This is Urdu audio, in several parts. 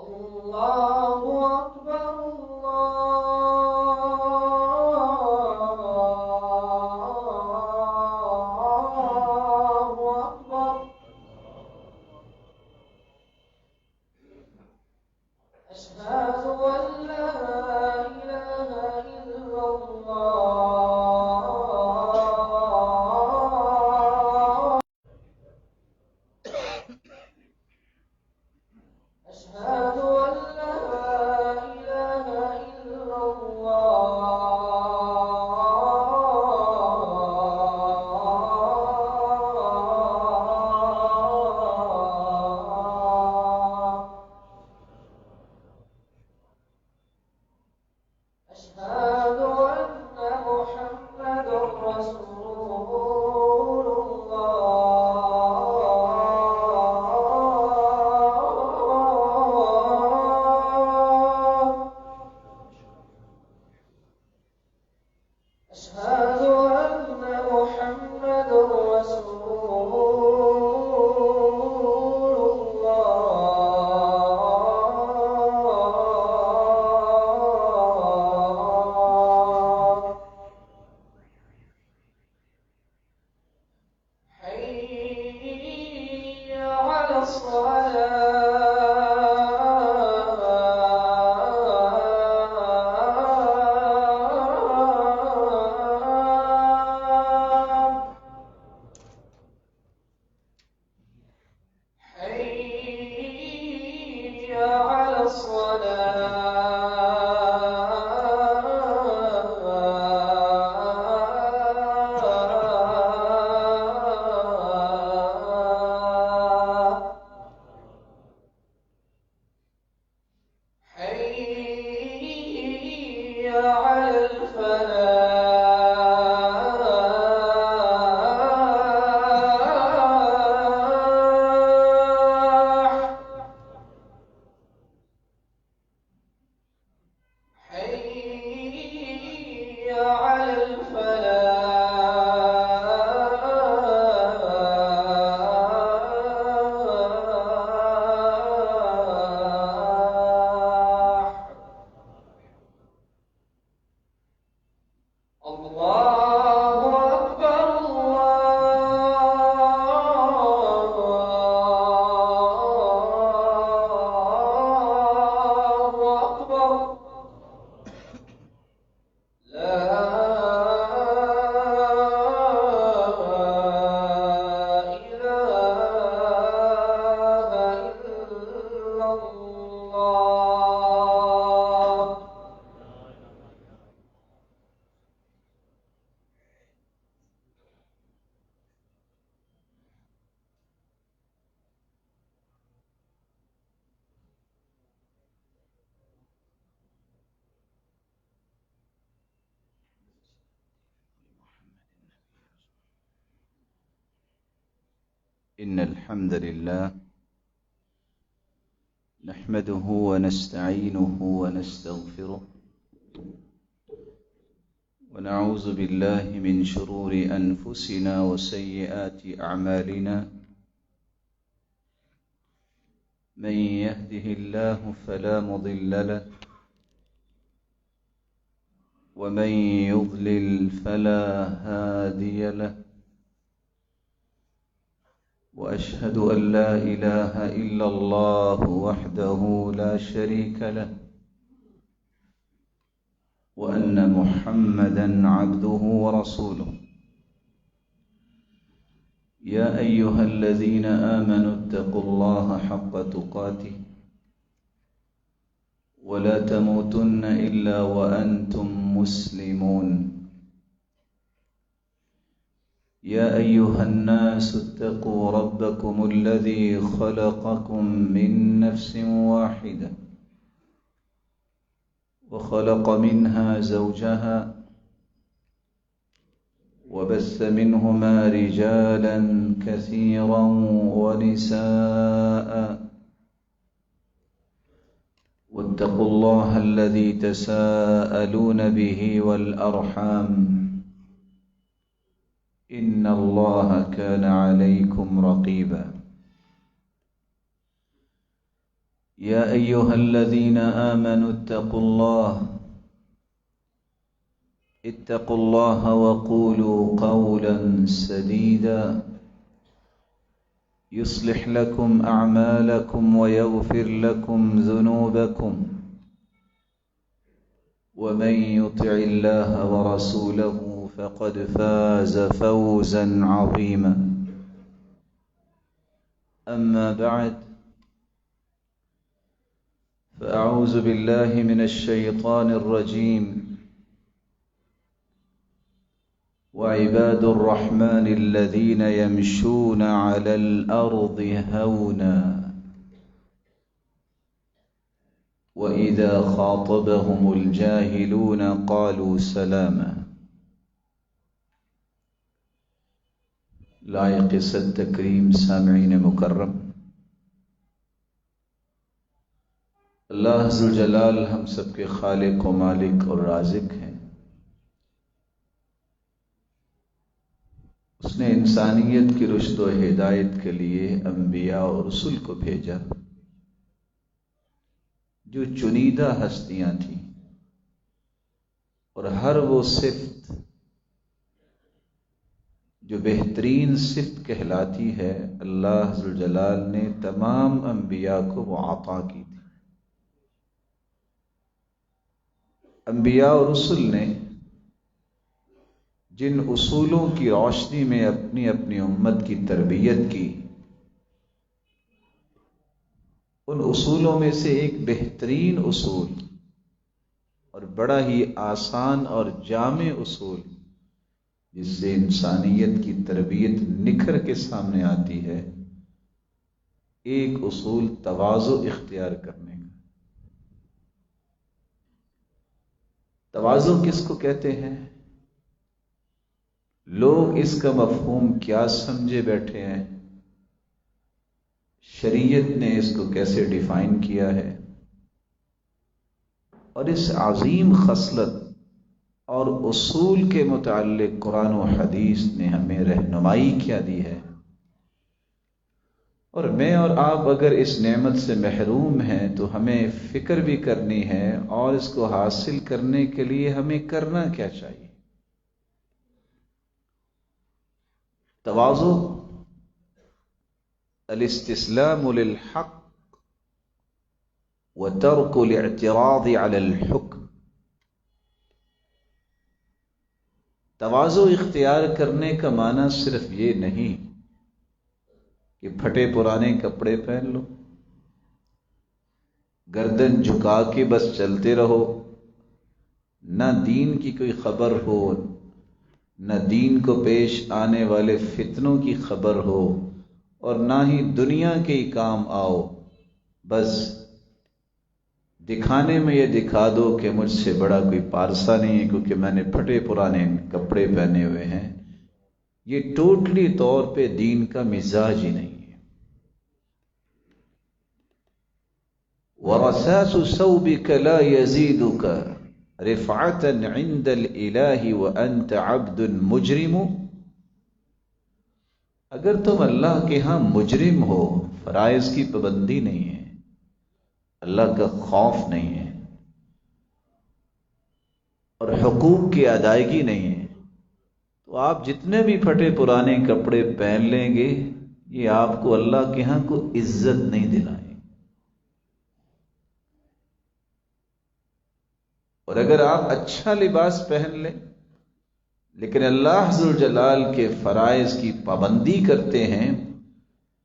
الله أكبر الله أكبر. أشهد أن لا إله إلا الله. أشهد أن لا إله إلا الله. أشهد أن محمدا رسول الله. أشهد أن محمدا رسول الله. حي على الصلاة. حي على الصلاة. حي على الفلاح. حي على الفلاح. الله أكبر الله أكبر. لا إله إلا الله. إن الحمد لله نحمده ونستعينه ونستغفره ونعوذ بالله من شرور أنفسنا وسيئات أعمالنا. من يهده الله فلا مضل له ومن يضلل فلا هادي له. وأشهد أن لا إله إلا الله وحده لا شريك له وأن محمدا عبده ورسوله. يا أيها الذين آمنوا اتقوا الله حق تقاته ولا تموتن إلا وأنتم مسلمون. يا أيها الناس اتقوا ربكم الذي خلقكم من نفس واحدة وخلق منها زوجها وبث منهما رجالا كثيرا ونساء. واتقوا الله الذي تساءلون به والأرحام إن الله كان عليكم رقيبا. يا أيها الذين آمنوا اتقوا الله وقولوا قولا سديدا يصلح لكم أعمالكم ويغفر لكم ذنوبكم ومن يطع الله ورسوله فقد فاز فوزا عظيما. أما بعد، فأعوذ بالله من الشيطان الرجيم. وعباد الرحمن الذين يمشون على الأرض هونا وإذا خاطبهم الجاهلون قالوا سلاما. لائق صد تکریم سامعین مکرم، اللہ ذو جلال ہم سب کے خالق و مالک اور رازق ہیں۔ اس نے انسانیت کی رشد و ہدایت کے لیے انبیاء اور رسل کو بھیجا جو چنیدہ ہستیاں تھیں، اور ہر وہ صفت جو بہترین صفت کہلاتی ہے اللہ ذو جلال نے تمام انبیاء کو وہ عطا کی تھی۔ انبیاء اور رسل نے جن اصولوں کی روشنی میں اپنی اپنی امت کی تربیت کی، ان اصولوں میں سے ایک بہترین اصول اور بڑا ہی آسان اور جامع اصول جس سے انسانیت کی تربیت نکھر کے سامنے آتی ہے، ایک اصول تواضع اختیار کرنے کا۔ تواضع کس کو کہتے ہیں؟ لوگ اس کا مفہوم کیا سمجھے بیٹھے ہیں، شریعت نے اس کو کیسے ڈیفائن کیا ہے، اور اس عظیم خصلت اور اصول کے متعلق قرآن و حدیث نے ہمیں رہنمائی کیا دی ہے، اور میں اور آپ اگر اس نعمت سے محروم ہیں تو ہمیں فکر بھی کرنی ہے، اور اس کو حاصل کرنے کے لیے ہمیں کرنا کیا چاہیے۔ تواضع الاستسلام للحق وترك الاعتراض على الحكم۔ تواضع اختیار کرنے کا معنی صرف یہ نہیں کہ پھٹے پرانے کپڑے پہن لو، گردن جھکا کے بس چلتے رہو، نہ دین کی کوئی خبر ہو، نہ دین کو پیش آنے والے فتنوں کی خبر ہو، اور نہ ہی دنیا کے ہی کام آؤ، بس دکھانے میں یہ دکھا دو کہ مجھ سے بڑا کوئی پارسا نہیں ہے کیونکہ میں نے پھٹے پرانے کپڑے پہنے ہوئے ہیں۔ یہ ٹوٹلی طور پہ دین کا مزاج ہی نہیں ہے۔ وَرَسَاسُ ثَوْبِكَ لَا يَزِيدُكَ رِفْعَةً عِنْدَ الْإِلَٰهِ وَأَنْتَ عَبْدٌ مُجْرِمُ۔ اگر تم اللہ کے ہاں مجرم ہو، فرائض کی پابندی نہیں ہے، اللہ کا خوف نہیں ہے، اور حقوق کی ادائیگی نہیں ہے، تو آپ جتنے بھی پھٹے پرانے کپڑے پہن لیں گے، یہ آپ کو اللہ کے ہاں کوئی عزت نہیں دلائیں۔ اور اگر آپ اچھا لباس پہن لیں لیکن اللہ ذو جلال کے فرائض کی پابندی کرتے ہیں،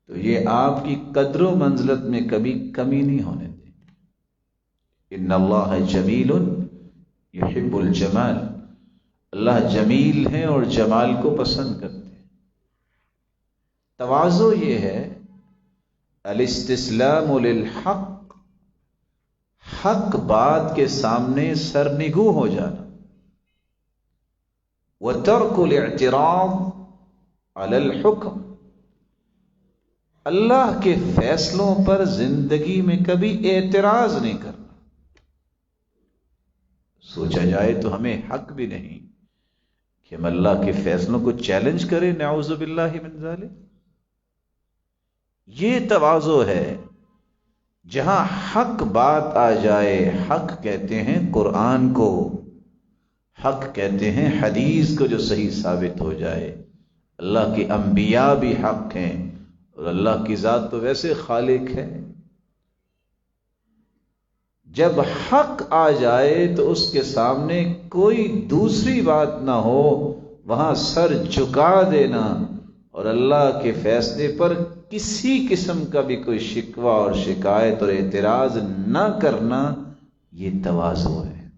تو یہ آپ کی قدر و منزلت میں کبھی کمی نہیں ہونے دیں۔ ان اللہ جمیل یحب الجمال، اللہ جمیل ہیں اور جمال کو پسند کرتے ہیں۔ تواضع یہ ہے الاستسلام للحق، حق بات کے سامنے سرنگوں ہو جانا، وترک الاعتراض علی الحکم، اللہ کے فیصلوں پر زندگی میں کبھی اعتراض نہیں کرنا۔ سوچا جائے تو ہمیں حق بھی نہیں کہ ہم اللہ کے فیصلوں کو چیلنج کریں، نعوذ باللہ من ذالک۔ یہ تواضع ہے جہاں حق بات آ جائے، حق کہتے ہیں قرآن کو، حق کہتے ہیں حدیث کو جو صحیح ثابت ہو جائے۔ اللہ کے انبیاء بھی حق ہیں، اور اللہ کی ذات تو ویسے خالق ہے۔ جب حق آ جائے تو اس کے سامنے کوئی دوسری بات نہ ہو، وہاں سر جھکا دینا اور اللہ کے فیصلے پر کسی قسم کا بھی کوئی شکوہ اور شکایت اور اعتراض نہ کرنا، یہ تواضع ہے،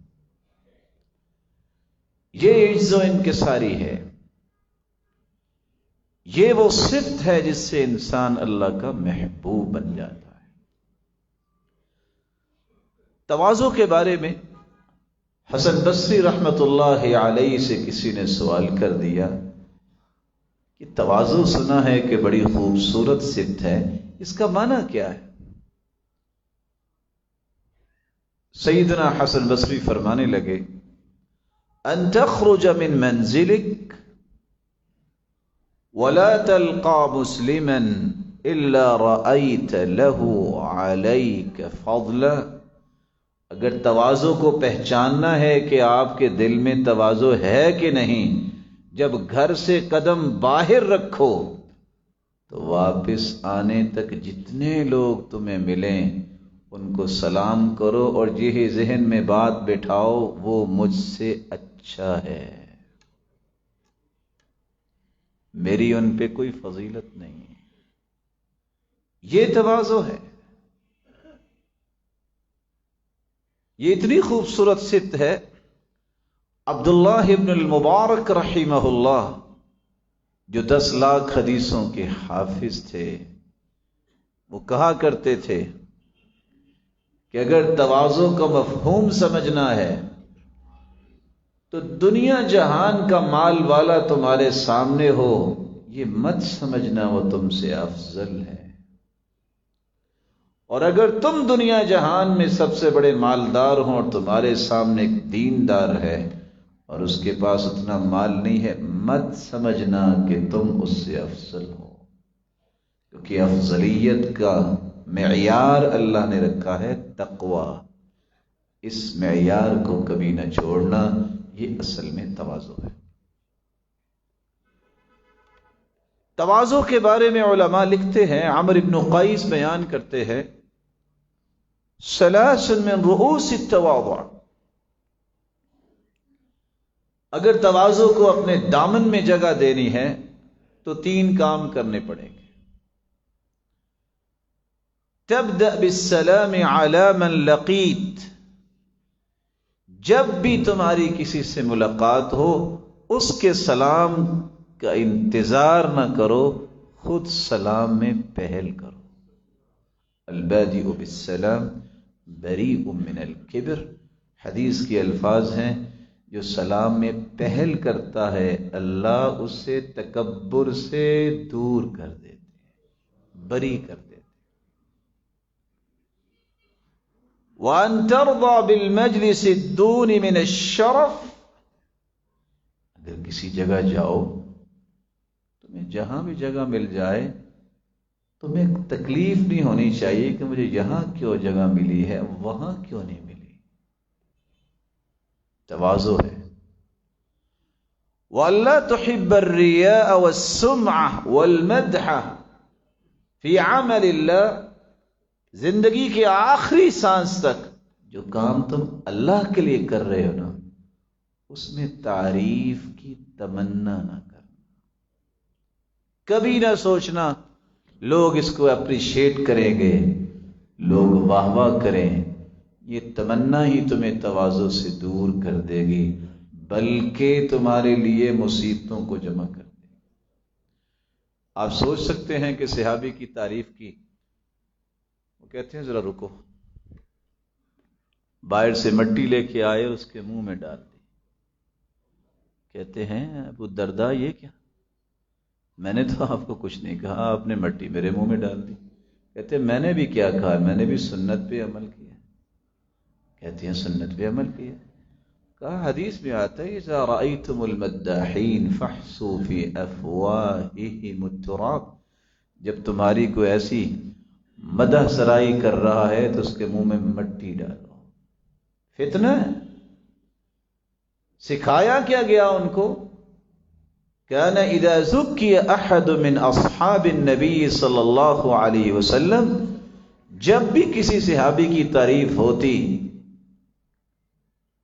یہ عجز و انکساری ہے، یہ وہ صفت ہے جس سے انسان اللہ کا محبوب بن جاتا ہے۔ تواضع کے بارے میں حسن بصری رحمت اللہ علیہ سے کسی نے سوال کر دیا کہ تواضع سنا ہے کہ بڑی خوبصورت صفت ہے، اس کا معنی کیا ہے؟ سیدنا حسن بصری فرمانے لگے، ان تخرج من منزلک ولا تلقى مسلما الا رأيت له عليك فضلا۔ اگر تواضع کو پہچاننا ہے کہ آپ کے دل میں تواضع ہے کہ نہیں، جب گھر سے قدم باہر رکھو تو واپس آنے تک جتنے لوگ تمہیں ملیں ان کو سلام کرو اور یہ ذہن میں بات بٹھاؤ وہ مجھ سے اچھا ہے، میری ان پہ کوئی فضیلت نہیں ہے۔ یہ تواضع ہے، یہ اتنی خوبصورت صفت ہے۔ عبداللہ ابن المبارک رحمہ اللہ جو 10 لاکھ حدیثوں کے حافظ تھے، وہ کہا کرتے تھے کہ اگر تواضع کا مفہوم سمجھنا ہے تو دنیا جہان کا مال والا تمہارے سامنے ہو، یہ مت سمجھنا وہ تم سے افضل ہے، اور اگر تم دنیا جہان میں سب سے بڑے مالدار ہوں اور تمہارے سامنے ایک دیندار ہے اور اس کے پاس اتنا مال نہیں ہے، مت سمجھنا کہ تم اس سے افضل ہو، کیونکہ افضلیت کا معیار اللہ نے رکھا ہے تقوی۔ اس معیار کو کبھی نہ چھوڑنا، یہ اصل میں تواضع ہے۔ تواضع کے بارے میں علماء لکھتے ہیں، عمرو بن قیس بیان کرتے ہیں، ثلاث من رؤوس التواضع، اگر تواضع کو اپنے دامن میں جگہ دینی ہے تو 3 کام کرنے پڑیں گے۔ تبدأ بالسلام على من لقیت، جب بھی تمہاری کسی سے ملاقات ہو اس کے سلام کا انتظار نہ کرو، خود سلام میں پہل کرو۔ البادئ بالسلام بریء من الکبر، حدیث کے الفاظ ہیں، جو سلام میں پہل کرتا ہے اللہ اسے تکبر سے دور کر دیتے ہیں، بری کر دیتے ہیں۔ وَأَن تَرْضَى بِالْمَجْلِسِ الدُّونِ مِنَ الشَّرَفِ، اگر کسی جگہ جاؤ، تمہیں جہاں بھی جگہ مل جائے، تمہیں تکلیف نہیں ہونی چاہیے کہ مجھے یہاں کیوں جگہ ملی ہے وہاں کیوں نہیں ملی۔ تواضع ہے۔ وَأَلَّا تُحِبَّ الرِّيَاءَ وَالسُّمْعَةَ وَالْمَدْحَ فِي عَمَلِ اللَّهِ، زندگی کے آخری سانس تک جو کام تم اللہ کے لیے کر رہے ہو نا، اس میں تعریف کی تمنا نہ کرنا، کبھی نہ سوچنا لوگ اس کو اپریشیٹ کریں گے، لوگ واہ واہ کریں، یہ تمنا ہی تمہیں تواضع سے دور کر دے گی، بلکہ تمہارے لیے مصیبتوں کو جمع کر دے گی۔ آپ سوچ سکتے ہیں کہ صحابی کی تعریف کی، وہ کہتے ہیں ذرا رکو، باہر سے مٹی لے کے آئے اور اس کے منہ میں ڈال دی، کہتے ہیں ابو الدرداء یہ کیا؟ میں نے تو آپ کو کچھ نہیں کہا، آپ نے مٹی میرے منہ میں ڈال دی۔ کہتے ہیں میں نے بھی کیا کہا، میں نے بھی سنت پہ عمل کیا۔ کہتے ہیں سنت پہ عمل کیا، کہا حدیث میں آتا ہے اذا رأیتم المداحین فاحسوا فی افواہہم التراب، جب تمہاری کوئی ایسی مدح سرائی کر رہا ہے تو اس کے منہ میں مٹی ڈالو. فتنہ ہے. سکھایا کیا گیا ان کو؟ كان اذا ذكي احد من اصحاب النبي صلی اللہ علیہ وسلم، جب بھی کسی صحابی کی تعریف ہوتی،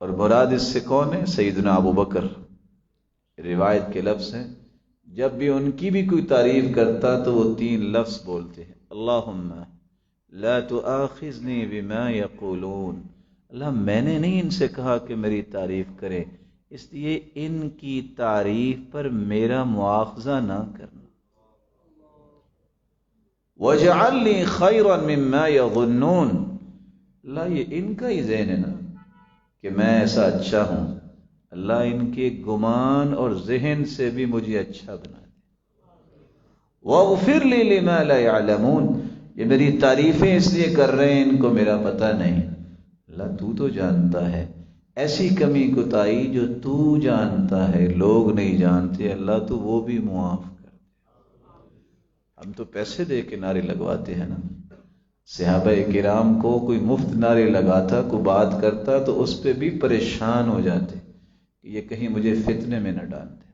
اور مراد اس سے کون ہے؟ سیدنا ابو بکر. روایت کے لفظ ہیں، جب بھی ان کی بھی کوئی تعریف کرتا تو وہ 3 لفظ بولتے ہیں: اللہم لا تؤاخذنی بما یقولون. اللہ، میں نے نہیں ان سے کہا کہ میری تعریف کرے، اس لیے ان کی تعریف پر میرا مواخذہ نہ کرنا. وَاجْعَلْنِي خَيْرًا مِمَّا يَظُنُّونَ. اللہ، یہ ان کا ہی ذہن ہے نا کہ میں ایسا اچھا ہوں. اللہ ان کے گمان اور ذہن سے بھی مجھے اچھا بنا دے. وَاغْفِرْ لِي لِمَا لَا يَعْلَمُونَ. یہ میری تعریفیں اس لیے کر رہے ہیں، ان کو میرا پتہ نہیں. اللہ، تو جانتا ہے. ایسی کمی کوتاہی جو تو جانتا ہے، لوگ نہیں جانتے، اللہ تو وہ بھی معاف کر دے. ہم تو پیسے دے کے نعرے لگواتے ہیں نا. صحابہ کرام کو کوئی مفت نعرے لگاتا، کوئی بات کرتا تو اس پہ بھی پریشان ہو جاتے کہ یہ کہیں مجھے فتنے میں نہ ڈال دے.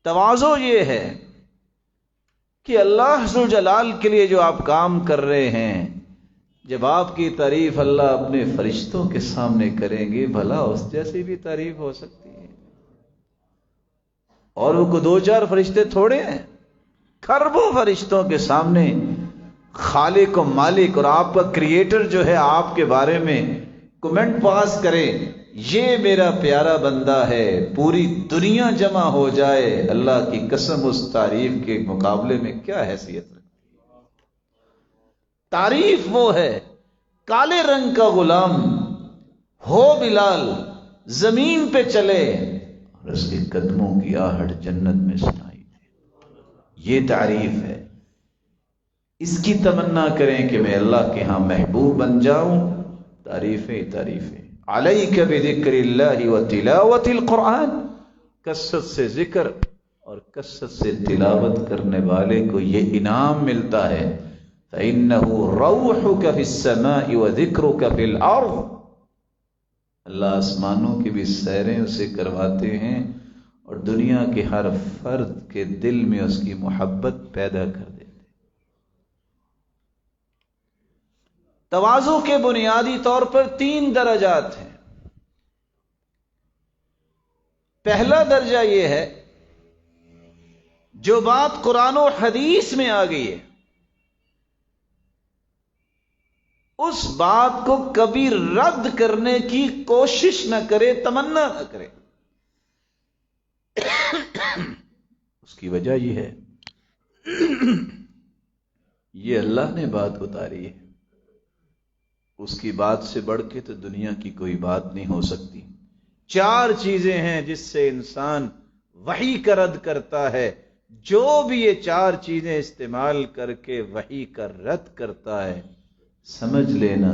تواضع یہ ہے کہ اللہ ذوالجلال کے لیے جو آپ کام کر رہے ہیں، جب آپ کی تعریف اللہ اپنے فرشتوں کے سامنے کریں گے، بھلا اس جیسی بھی تعریف ہو سکتی ہے؟ اور وہ کو 2-4 فرشتے تھوڑے ہیں، کھربوں فرشتوں کے سامنے خالق و مالک اور آپ کا کریٹر جو ہے آپ کے بارے میں کمنٹ پاس کرے، یہ میرا پیارا بندہ ہے. پوری دنیا جمع ہو جائے، اللہ کی قسم اس تعریف کے مقابلے میں کیا حیثیت رکھتی ہے؟ تعریف وہ ہے، کالے رنگ کا غلام ہو بلال، زمین پہ چلے اور اس کے قدموں کی آہٹ جنت میں سنائی دے. یہ تعریف ہے. اس کی تمنا کریں کہ میں اللہ کے ہاں محبوب بن جاؤں. تعریفیں تعریفیں. علیک بذکر اللہ و تلاوت القرآن. کثرت سے ذکر اور کثرت سے تلاوت کرنے والے کو یہ انعام ملتا ہے. فَإِنَّهُ رَوْحُكَ فِي السَّمَاءِ وَذِكْرُكَ فِي الْأَرْضِ. اللہ آسمانوں کی بھی سیریں اسے کرواتے ہیں اور دنیا کے ہر فرد کے دل میں اس کی محبت پیدا کر دیتے. تواضع کے بنیادی طور پر 3 درجات ہیں. پہلا درجہ یہ ہے، جو بات قرآن و حدیث میں آ گئی ہے اس بات کو کبھی رد کرنے کی کوشش نہ کرے، تمنا نہ کرے. اس کی وجہ یہ ہے، یہ اللہ نے بات اتاری ہے، اس کی بات سے بڑھ کے تو دنیا کی کوئی بات نہیں ہو سکتی. 4 چیزیں ہیں جس سے انسان وحی کا رد کرتا ہے. جو بھی یہ 4 چیزیں استعمال کر کے وحی کا رد کرتا ہے، سمجھ لینا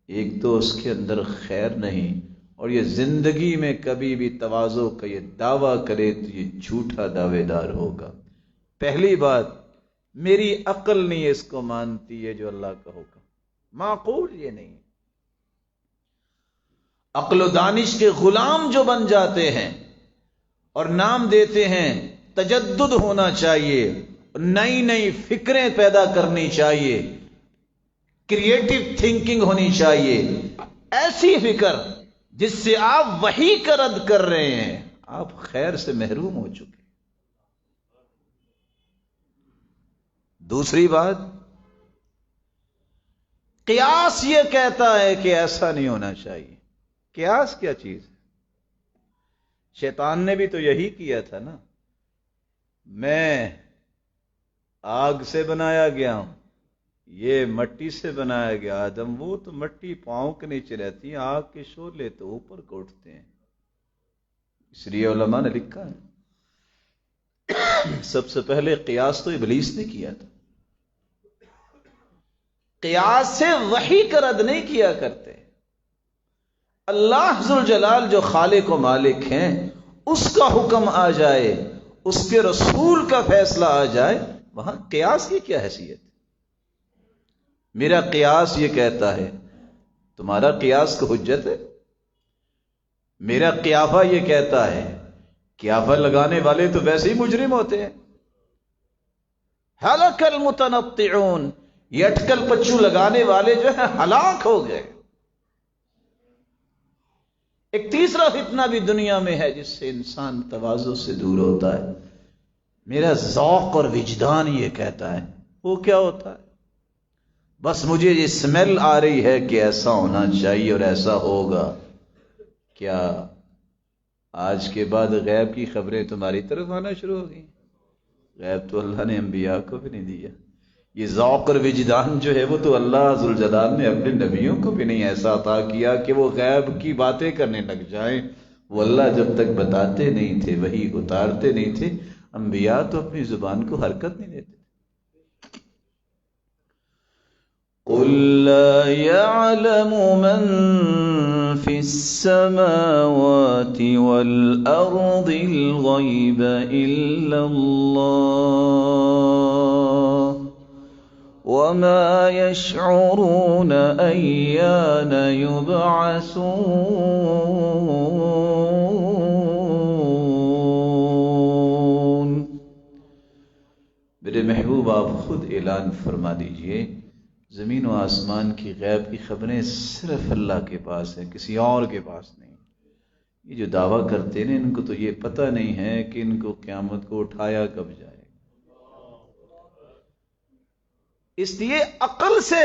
ایک تو اس کے اندر خیر نہیں، اور یہ زندگی میں کبھی بھی تواضع کا یہ دعویٰ کرے تو یہ جھوٹا دعوے دار ہوگا. پہلی بات، میری عقل نہیں اس کو مانتی ہے جو اللہ کا حکم، معقول یہ نہیں. عقل و دانش کے غلام جو بن جاتے ہیں اور نام دیتے ہیں تجدد ہونا چاہیے، نئی نئی فکریں پیدا کرنی چاہیے، کریٹو تھنکنگ ہونی چاہیے، ایسی فکر جس سے آپ وحی کا رد کر رہے ہیں، آپ خیر سے محروم ہو چکے. دوسری بات، قیاس یہ کہتا ہے کہ ایسا نہیں ہونا چاہیے. قیاس کیا چیز ہے؟ شیطان نے بھی تو یہی کیا تھا نا. میں آگ سے بنایا گیا ہوں، یہ مٹی سے بنایا گیا آدم. وہ تو مٹی پاؤں کے نیچے رہتی ہے، آگ کے شعلے تو اوپر کو اٹھتے ہیں. اس لیے علماء نے لکھا ہے سب سے پہلے قیاس تو ابلیس نے کیا تھا. قیاس سے وحی کا رد نہیں کیا کرتے. اللہ ذوالجلال جو خالق و مالک ہیں، اس کا حکم آ جائے، اس کے رسول کا فیصلہ آ جائے، وہاں قیاس کی کیا حیثیت؟ میرا قیاس یہ کہتا ہے. تمہارا قیاس کو حجت ہے؟ میرا قیافہ یہ کہتا ہے. قیافہ لگانے والے تو ویسے ہی مجرم ہوتے ہیں. ہلاک المتنطعون، یہ اٹکل پچو لگانے والے جو ہیں ہلاک ہو گئے. ایک تیسرا فتنہ بھی دنیا میں ہے جس سے انسان تواضع سے دور ہوتا ہے. میرا ذوق اور وجدان یہ کہتا ہے. وہ کیا ہوتا ہے؟ بس مجھے یہ سمیل آ رہی ہے کہ ایسا ہونا چاہیے اور ایسا ہوگا. کیا آج کے بعد غیب کی خبریں تمہاری طرف آنا شروع ہو گئی؟ غیب تو اللہ نے انبیاء کو بھی نہیں دیا. یہ ذوق اور وجدان جو ہے وہ تو اللہ ذوالجلال نے اپنے نبیوں کو بھی نہیں ایسا عطا کیا کہ وہ غیب کی باتیں کرنے لگ جائیں. وہ اللہ جب تک بتاتے نہیں تھے، وہی اتارتے نہیں تھے، انبیاء تو اپنی زبان کو حرکت نہیں دیتے. قُلْ لَا يَعْلَمُ مَنْ فِي السَّمَاوَاتِ وَالْأَرْضِ الْغَيْبَ إِلَّا اللَّهُ وَمَا يَشْعُرُونَ أَيَّانَ يُبْعَثُونَ. میرے محبوب آپ خود اعلان فرما دیجئے، زمین و آسمان کی غیب کی خبریں صرف اللہ کے پاس ہیں، کسی اور کے پاس نہیں. یہ جو دعویٰ کرتے ہیں ان کو تو یہ پتہ نہیں ہے کہ ان کو قیامت کو اٹھایا کب جائے. اس لیے عقل سے،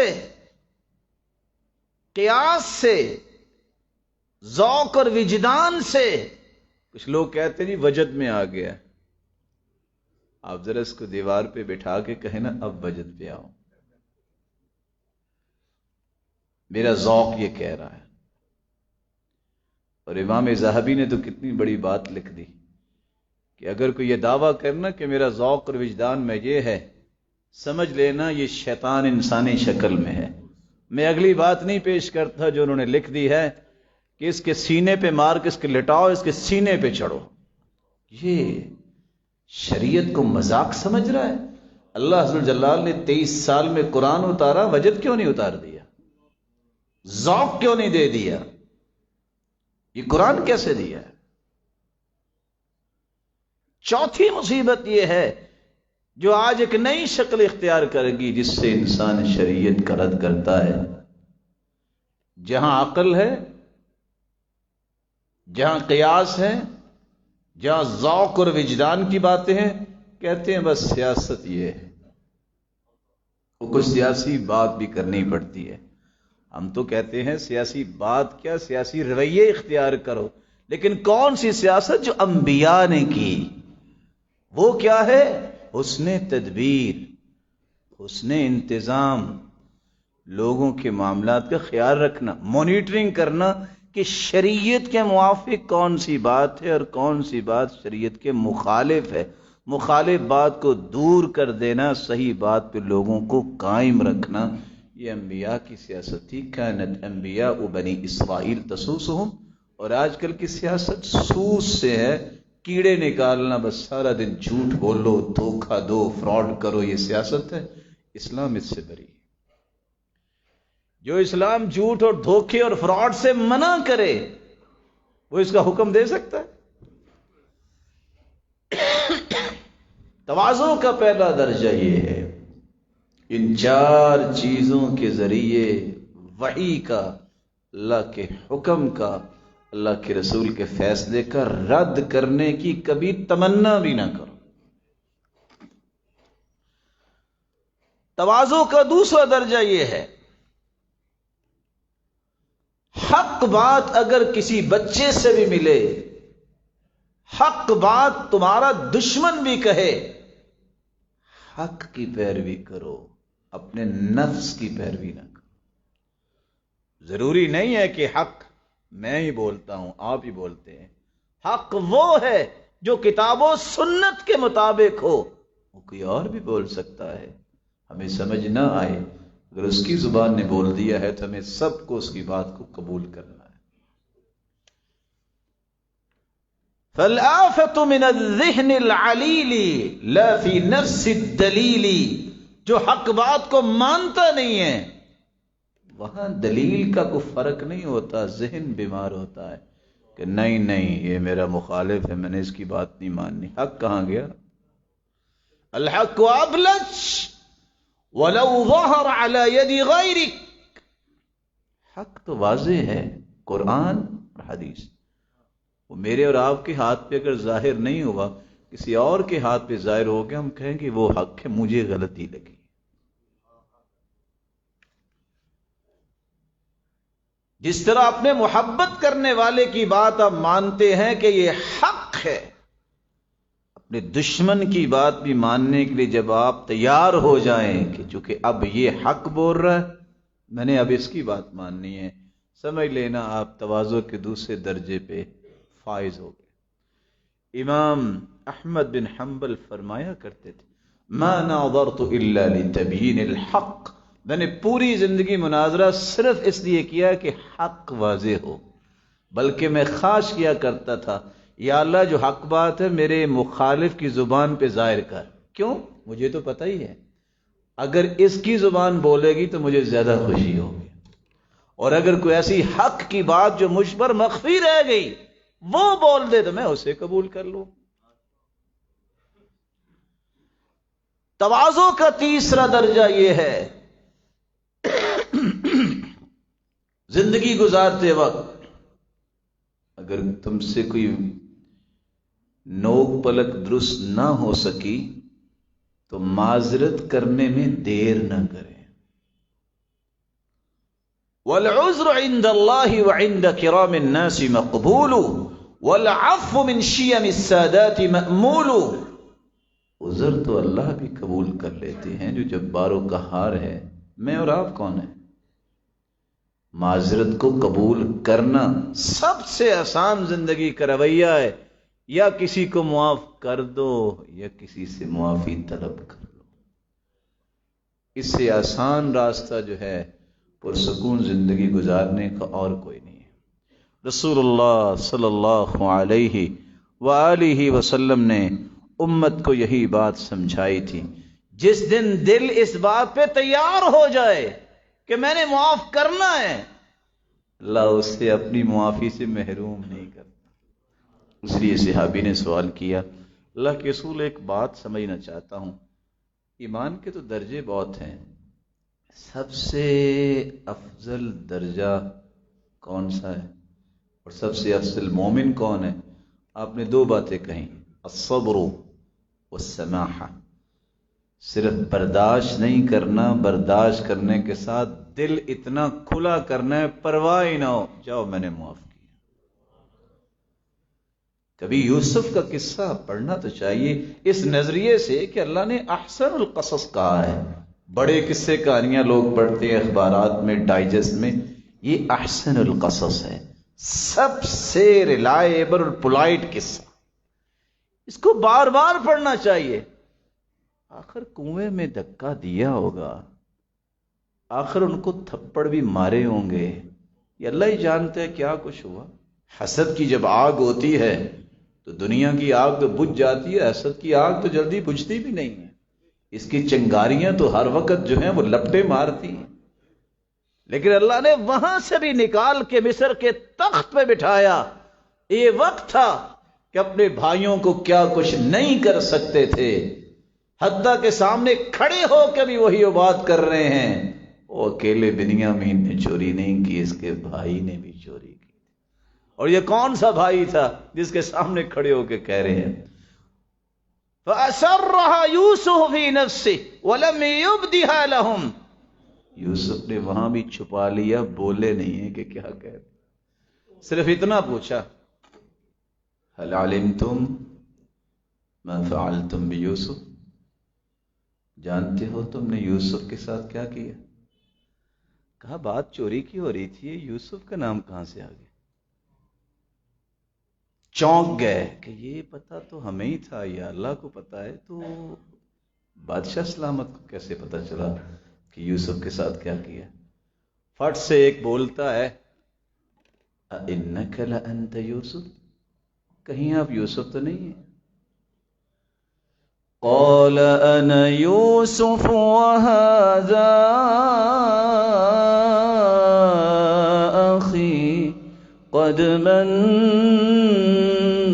قیاس سے، ذوق اور وجدان سے، کچھ لوگ کہتے ہیں جی وجد میں آ گیا. آپ ذرا اس کو دیوار پہ بٹھا کے کہیں نا اب وجد پہ آؤ. میرا ذوق یہ کہہ رہا ہے. اور امام ذہبی نے تو کتنی بڑی بات لکھ دی کہ اگر کوئی یہ دعویٰ کرنا کہ میرا ذوق اور وجدان میں یہ ہے، سمجھ لینا یہ شیطان انسانی شکل میں ہے. میں اگلی بات نہیں پیش کرتا جو انہوں نے لکھ دی ہے کہ اس کے سینے پہ مار کے اس کے لٹاؤ، اس کے سینے پہ چڑھو. یہ شریعت کو مذاق سمجھ رہا ہے. اللہ ذوالجلال نے 23 سال میں قرآن اتارا، وجد کیوں نہیں اتار دیا؟ ذوق کیوں نہیں دے دیا؟ یہ قرآن کیسے دیا ہے؟ چوتھی مصیبت یہ ہے جو آج ایک نئی شکل اختیار کرے گی جس سے انسان شریعت کا رد کرتا ہے. جہاں عقل ہے، جہاں قیاس ہے، جہاں ذوق اور وجدان کی باتیں ہیں، کہتے ہیں بس سیاست یہ ہے. وہ کچھ سیاسی بات بھی کرنی پڑتی ہے. ہم تو کہتے ہیں سیاسی بات کیا، سیاسی رویے اختیار کرو. لیکن کون سی سیاست جو انبیاء نے کی؟ وہ کیا ہے؟ حسن تدبیر، حسن انتظام، لوگوں کے معاملات کا خیال رکھنا، مانیٹرنگ کرنا کہ شریعت کے موافق کون سی بات ہے اور کون سی بات شریعت کے مخالف ہے. مخالف بات کو دور کر دینا، صحیح بات پہ لوگوں کو قائم رکھنا. یہ انبیاء کی سیاست تھی. کانت انبیاء بنی اسرائیل تسوسہم. اور آج کل کی سیاست سوس سے ہے، کیڑے نکالنا، بس سارا دن جھوٹ بولو، دھوکہ دو، فراڈ کرو. یہ سیاست ہے. اسلام اس سے بری. جو اسلام جھوٹ اور دھوکے اور فراڈ سے منع کرے وہ اس کا حکم دے سکتا ہے؟ تواضع کا پہلا درجہ یہ ہے، ان 4 چیزوں کے ذریعے وحی کا، اللہ کے حکم کا، اللہ کے رسول کے فیصلے کا رد کرنے کی کبھی تمنا بھی نہ کرو. تواضع کا دوسرا درجہ یہ ہے، حق بات اگر کسی بچے سے بھی ملے، حق بات تمہارا دشمن بھی کہے، حق کی پیروی کرو، اپنے نفس کی پیروی نہ کرو. ضروری نہیں ہے کہ حق میں ہی بولتا ہوں، آپ ہی بولتے ہیں. حق وہ ہے جو کتاب و سنت کے مطابق ہو. وہ کوئی اور بھی بول سکتا ہے، ہمیں سمجھ نہ آئے، اگر اس کی زبان نے بول دیا ہے تو ہمیں سب کو اس کی بات کو قبول کرنا ہے. فَالْآفَةُ مِنَ الذِّهْنِ الْعَلِيلِ لَا فِي نَفْسِ الدَّلِيلِ. جو حق بات کو مانتا نہیں ہے، وہاں دلیل کا کوئی فرق نہیں ہوتا، ذہن بیمار ہوتا ہے کہ نہیں یہ میرا مخالف ہے، میں نے اس کی بات نہیں ماننی۔ حق کہاں گیا؟ الحق ابلج ولو ظہر علی ید غیرک، حق تو واضح ہے، قرآن اور حدیث، وہ میرے اور آپ کے ہاتھ پہ اگر ظاہر نہیں ہوا، کسی اور کے ہاتھ پہ ظاہر ہو گیا، ہم کہیں کہ وہ حق ہے، مجھے غلطی لگی۔ جس طرح اپنے محبت کرنے والے کی بات آپ مانتے ہیں کہ یہ حق ہے، اپنے دشمن کی بات بھی ماننے کے لیے جب آپ تیار ہو جائیں کہ چونکہ اب یہ حق بول رہا ہے، میں نے اب اس کی بات ماننی ہے، سمجھ لینا آپ تواضع کے دوسرے درجے پہ فائز ہو گئے۔ امام احمد بن حنبل فرمایا کرتے تھے ما ناظرت الا لتبیین الحق، میں نے پوری زندگی مناظرہ صرف اس لیے کیا کہ حق واضح ہو، بلکہ میں خواہش کیا کرتا تھا یا اللہ جو حق بات ہے میرے مخالف کی زبان پہ ظاہر کر، کیوں؟ مجھے تو پتہ ہی ہے اگر اس کی زبان بولے گی تو مجھے زیادہ خوشی ہوگی، اور اگر کوئی ایسی حق کی بات جو مجھ پر مخفی رہ گئی وہ بول دے تو میں اسے قبول کر لوں۔ تواضع کا تیسرا درجہ یہ ہے، زندگی گزارتے وقت اگر تم سے کوئی نوک پلک درست نہ ہو سکی تو معذرت کرنے میں دیر نہ کریں۔ والعذر عند اللہ وعند کرام الناس مقبول والعفو من شیم السادات مأمول، عذر تو اللہ بھی قبول کر لیتے ہیں جو جبار و قہار ہے، میں اور آپ کون ہیں؟ معذرت کو قبول کرنا سب سے آسان زندگی کا رویہ ہے، یا کسی کو معاف کر دو یا کسی سے معافی طلب کر لو، اس سے آسان راستہ جو ہے پرسکون زندگی گزارنے کا اور کوئی نہیں ہے۔ رسول اللہ صلی اللہ علیہ وآلہ وسلم نے امت کو یہی بات سمجھائی تھی، جس دن دل اس بات پہ تیار ہو جائے کہ میں نے معاف کرنا ہے، اللہ اس سے اپنی معافی سے محروم نہیں کرتا۔ اس لیے صحابی نے سوال کیا، اللہ کے رسول ایک بات سمجھنا چاہتا ہوں، ایمان کے تو درجے بہت ہیں، سب سے افضل درجہ کون سا ہے اور سب سے افضل مومن کون ہے؟ آپ نے دو باتیں کہیں، الصبر والسماحہ، صرف برداشت نہیں کرنا، برداشت کرنے کے ساتھ دل اتنا کھلا کرنا ہے پرواہ ہی نہ ہو، جاؤ میں نے معاف کیا۔ کبھی یوسف کا قصہ پڑھنا تو چاہیے اس نظریے سے کہ اللہ نے احسن القصص کہا ہے، بڑے قصے کہانیاں لوگ پڑھتے ہیں اخبارات میں، ڈائجسٹ میں، یہ احسن القصص ہے، سب سے ریلائبل اور پولائٹ قصہ، اس کو بار بار پڑھنا چاہیے۔ آخر کنویں میں دھکا دیا ہوگا، آخر ان کو تھپڑ بھی مارے ہوں گے، یہ اللہ ہی جانتے ہیں کیا کچھ ہوا۔ حسد کی جب آگ ہوتی ہے تو دنیا کی آگ تو بجھ جاتی ہے، حسد کی آگ تو جلدی بجھتی بھی نہیں ہے، اس کی چنگاریاں تو ہر وقت جو ہیں وہ لپٹیں مارتی ہیں، لیکن اللہ نے وہاں سے بھی نکال کے مصر کے تخت پہ بٹھایا۔ یہ وقت تھا کہ اپنے بھائیوں کو کیا کچھ نہیں کر سکتے تھے، حتیٰ کہ سامنے کھڑے ہو کے بھی وہی بات کر رہے ہیں، وہ اکیلے بنیامین نے چوری نہیں کی، اس کے بھائی نے بھی چوری کی، اور یہ کون سا بھائی تھا جس کے سامنے کھڑے ہو کے کہہ رہے ہیں فَأَسَرَّهَا يُوسُفُ فِي نَفْسِهِ وَلَمْ يُبْدِهَا لَهُمْ، یوسف نے وہاں بھی چھپا لیا، بولے نہیں ہیں کہ کیا کہتے، صرف اتنا پوچھا هَلْ عَلِمْتُمْ مَا فَعَلْتُمْ بِيُوسُف، جانتے ہو تم نے یوسف کے ساتھ کیا کیا؟ کہا بات چوری کی ہو رہی تھی، یوسف کا نام کہاں سے آ گیا؟ چونک گئے کہ یہ پتہ تو ہمیں ہی تھا، یا اللہ کو پتا ہے، تو بادشاہ سلامت کو کیسے پتا چلا کہ یوسف کے ساتھ کیا کیا؟ فٹ سے ایک بولتا ہے اِنَّكَ لَأَنْتَ یوسف، کہیں آپ یوسف تو نہیں ہیں؟ قال انا يوسف وهذا قد من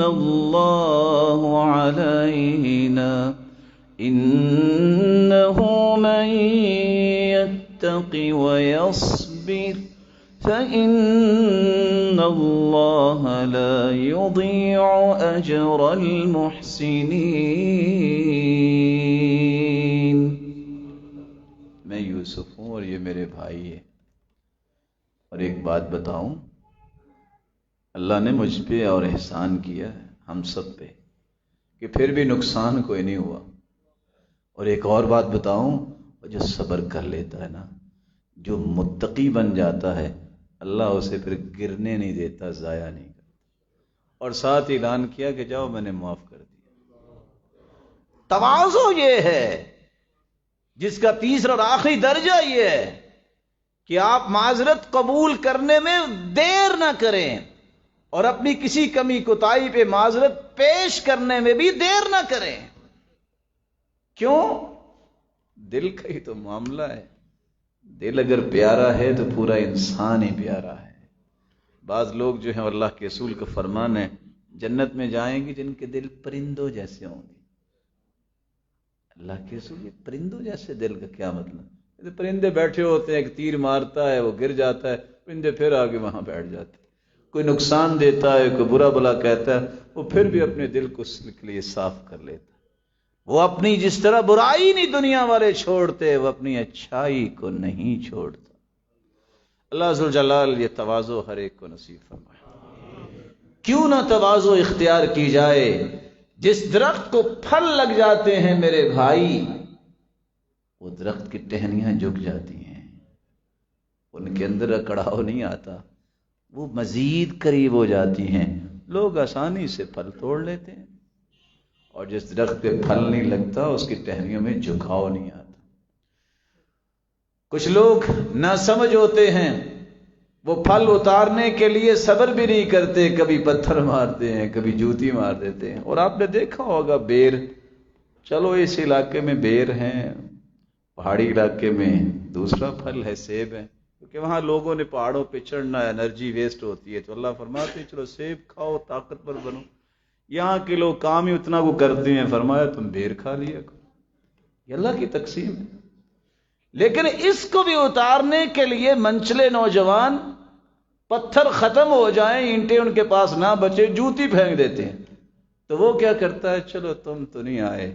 الله علينا إنه من يتق ويصبر فإن الله لا يضيع أجر المحسنين. میں یوسف ہوں اور یہ میرے بھائی ہے. اور ایک بات بتاؤں، اللہ نے مجھ پہ اور احسان کیا ہے ہم سب پہ کہ پھر بھی نقصان کوئی نہیں ہوا. اور ایک اور بات بتاؤں، جو صبر کر لیتا ہے نا، جو متقی بن جاتا ہے، اللہ اسے پھر گرنے نہیں دیتا، ضائع نہیں کرتا. اور ساتھ اعلان کیا کہ جاؤ میں نے معاف کر دیا. تواضع یہ ہے جس کا تیسرا اور آخری درجہ یہ ہے کہ آپ معذرت قبول کرنے میں دیر نہ کریں اور اپنی کسی کمی کوتاہی پہ معذرت پیش کرنے میں بھی دیر نہ کریں. کیوں؟ دل کا ہی تو معاملہ ہے. دل اگر پیارا ہے تو پورا انسان ہی پیارا ہے. بعض لوگ جو ہیں اللہ کے رسول کا فرمان ہے جنت میں جائیں گے جن کے دل پرندوں جیسے ہوں گے. اللہ کے رسول یہ پرندوں جیسے دل کا کیا مطلب؟ پرندے بیٹھے ہوتے ہیں، ایک تیر مارتا ہے وہ گر جاتا ہے، پرندے پھر آگے وہاں بیٹھ جاتے ہیں. کوئی نقصان دیتا ہے، کوئی برا بلا کہتا ہے، وہ پھر بھی اپنے دل کو اس کے لیے صاف کر لیتا ہے. وہ اپنی جس طرح برائی نہیں دنیا والے چھوڑتے، وہ اپنی اچھائی کو نہیں چھوڑتا. اللہ ذوالجلال یہ تواضع ہر ایک کو نصیب فرمائے. کیوں نہ تواضع اختیار کی جائے. جس درخت کو پھل لگ جاتے ہیں میرے بھائی، وہ درخت کی ٹہنیاں جھک جاتی ہیں، ان کے اندر اکڑاؤ نہیں آتا، وہ مزید قریب ہو جاتی ہیں. لوگ آسانی سے پھل توڑ لیتے ہیں، اور جس درخت پہ پھل نہیں لگتا اس کی ٹہنیوں میں جھکاؤ نہیں آتا. کچھ لوگ ناسمجھ ہوتے ہیں، وہ پھل اتارنے کے لیے صبر بھی نہیں کرتے، کبھی پتھر مارتے ہیں، کبھی جوتی مار دیتے ہیں. اور آپ نے دیکھا ہوگا بیر، چلو اس علاقے میں بیر ہیں، پہاڑی علاقے میں دوسرا پھل ہے سیب ہے، کیونکہ وہاں لوگوں نے پہاڑوں پہ چڑھنا ہے، انرجی ویسٹ ہوتی ہے، تو اللہ فرماتے ہیں چلو سیب کھاؤ، طاقتور بنو. یہاں کے لوگ کام ہی اتنا کو کرتے ہیں، فرمایا تم بیر کھا لیا کرو. یہ اللہ کی تقسیم ہے. لیکن اس کو بھی اتارنے کے لیے منچلے نوجوان پتھر ختم ہو جائیں، اینٹیں ان کے پاس نہ بچے، جوتی پھینک دیتے ہیں. تو وہ کیا کرتا ہے، چلو تم تو نہیں آئے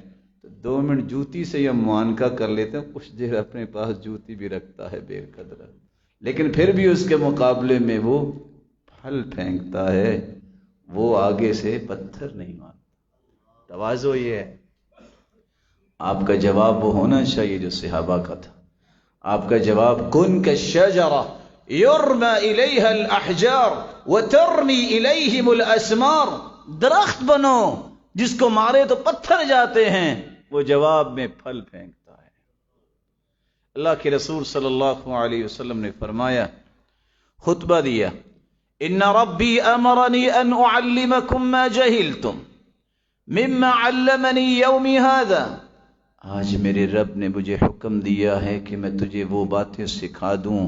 تو 2 منٹ جوتی سے یہ معانقہ کر لیتے ہیں. کچھ دیر اپنے پاس جوتی بھی رکھتا ہے بیر کا درخت، لیکن پھر بھی اس کے مقابلے میں وہ پھل پھینکتا ہے، وہ آگے سے پتھر نہیں مارتا. تواضع یہ ہے. آپ کا جواب وہ ہونا چاہیے جو صحابہ کا تھا. آپ کا جواب کن کالشجرہ یرمی الیہا الاحجار وترمی الیہم الاسمار. درخت بنو جس کو مارے تو پتھر جاتے ہیں، وہ جواب میں پھل پھینکتا ہے. اللہ کے رسول صلی اللہ علیہ وسلم نے فرمایا، خطبہ دیا، ان ربی امرنی ان اعلمکم ما جہلتم مما علمنی یومی ھذا. آج میرے رب نے مجھے حکم دیا ہے کہ میں تجھے وہ باتیں سکھا دوں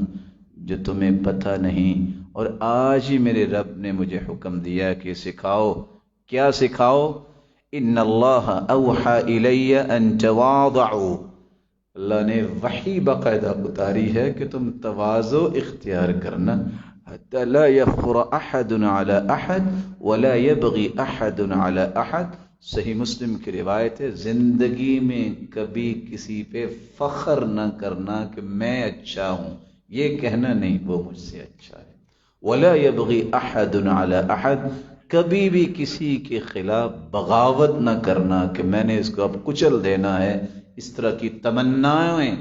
جو تمہیں پتہ نہیں. اور آج ہی میرے رب نے مجھے حکم دیا کہ سکھاؤ. کیا سکھاؤ؟ ان اللہ اوحى الی ان تواضعوا. اللہ نے وحی باقاعدہ اتاری ہے کہ تم تواضع اختیار کرنا. حتی لا یفخر احد علی احد ولا یبغی احد علی احد. صحیح مسلم کی روایت ہے، زندگی میں کبھی کسی پہ فخر نہ کرنا کہ میں اچھا ہوں، یہ کہنا نہیں وہ مجھ سے اچھا ہے. ولا یبغی احد علی احد. کبھی بھی کسی کے خلاف بغاوت نہ کرنا کہ میں نے اس کو اب کچل دینا ہے. اس طرح کی تمنائیں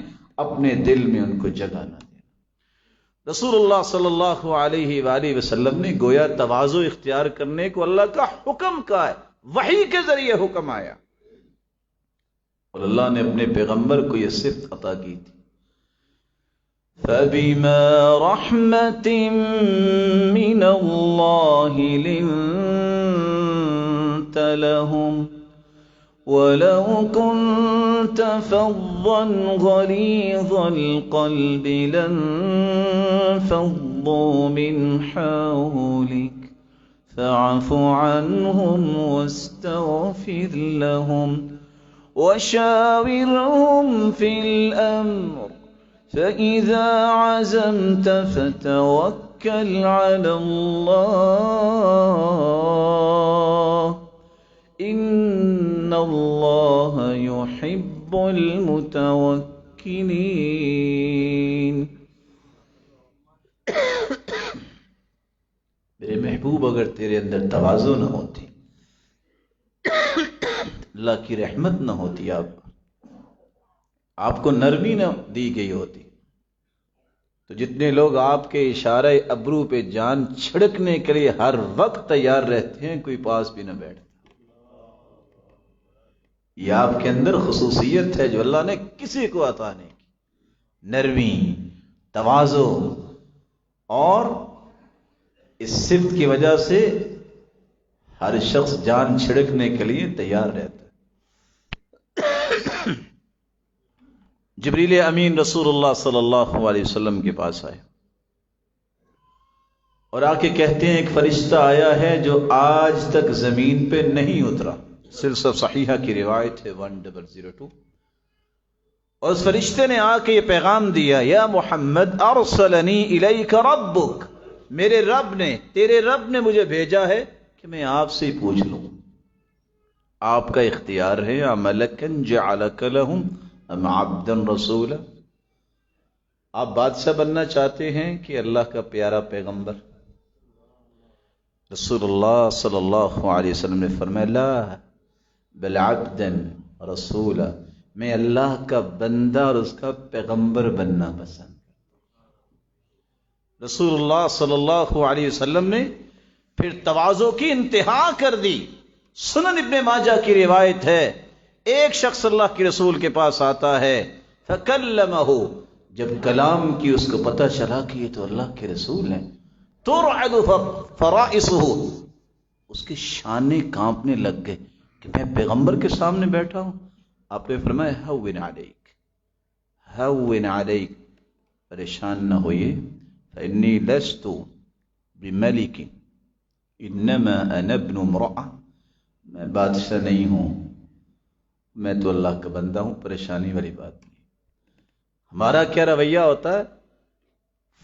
اپنے دل میں ان کو جگہ نہ دینا. رسول اللہ صلی اللہ علیہ وآلہ وسلم نے گویا تواضع اختیار کرنے کو اللہ کا حکم کا ہے، وحی کے ذریعے حکم آیا، اور اللہ نے اپنے پیغمبر کو یہ صفت عطا کی تھی. فَبِمَا رَحْمَةٍ مِّنَ اللَّهِ لِنتَ لَهُمْ وَلَوْ كُنْتَ فَظًّا غَلِيظَ الْقَلْبِ لَانفَضُّوا انفضوا من حولك فاعف عنهم واستغفر لهم وشاورهم في الأمر فإذا عزمت فتوكل على الله إن الله يحب المتوكلين. میرے محبوب اگر تیرے اندر تواضع نہ ہوتی، اللہ کی رحمت نہ ہوتی، آپ کو نرمی نہ دی گئی ہوتی، تو جتنے لوگ آپ کے اشارہ ابرو پہ جان چھڑکنے کے لیے ہر وقت تیار رہتے ہیں، کوئی پاس بھی نہ بیٹھتا. یہ آپ کے اندر خصوصیت ہے جو اللہ نے کسی کو عطا نہیں کی، نرمی، تواضع، اور اس صفت کی وجہ سے ہر شخص جان چھڑکنے کے لیے تیار رہتا ہے. جبریل امین رسول اللہ صلی اللہ علیہ وسلم کے پاس آئے اور آ کے کہتے ہیں ایک فرشتہ آیا ہے جو آج تک زمین پہ نہیں اترا. سلسلہ صحیحہ کی روایت ہے 1002. اور اس فرشتے نے آ کے یہ پیغام دیا، یا محمد ارسلنی الیک ربک، میرے رب نے، تیرے رب نے مجھے بھیجا ہے کہ میں آپ سے پوچھ لوں. آپ کا اختیار ہے، ملکن جعلک لہم ام عبدا رسولا، آپ بادشاہ بننا چاہتے ہیں کہ اللہ کا پیارا پیغمبر؟ رسول اللہ صلی اللہ علیہ وسلم نے فرمایا، لا بل عبدا رسولا، میں اللہ کا بندہ اور اس کا پیغمبر بننا پسند. رسول اللہ صلی اللہ علیہ وسلم نے پھر تواضع کی انتہا کر دی. سنن ابن ماجہ کی روایت ہے، ایک شخص اللہ کے رسول کے پاس آتا ہے، فکلمہ، جب کلام کی اس کو پتہ چلا کہ یہ تو اللہ کے رسول ہیں، ترعد فرائصہ، اس کی شانیں کانپنے لگ گئے کہ میں پیغمبر کے سامنے بیٹھا ہوں. آپ نے فرمایا، ہون علیک، ہون علیک، پریشان نہ ہوئے، فإنی لست بملک انما انا ابن امرأة، میں بادشاہ نہیں ہوں، میں تو اللہ کا بندہ ہوں، پریشانی والی بات نہیں. ہمارا کیا رویہ ہوتا ہے؟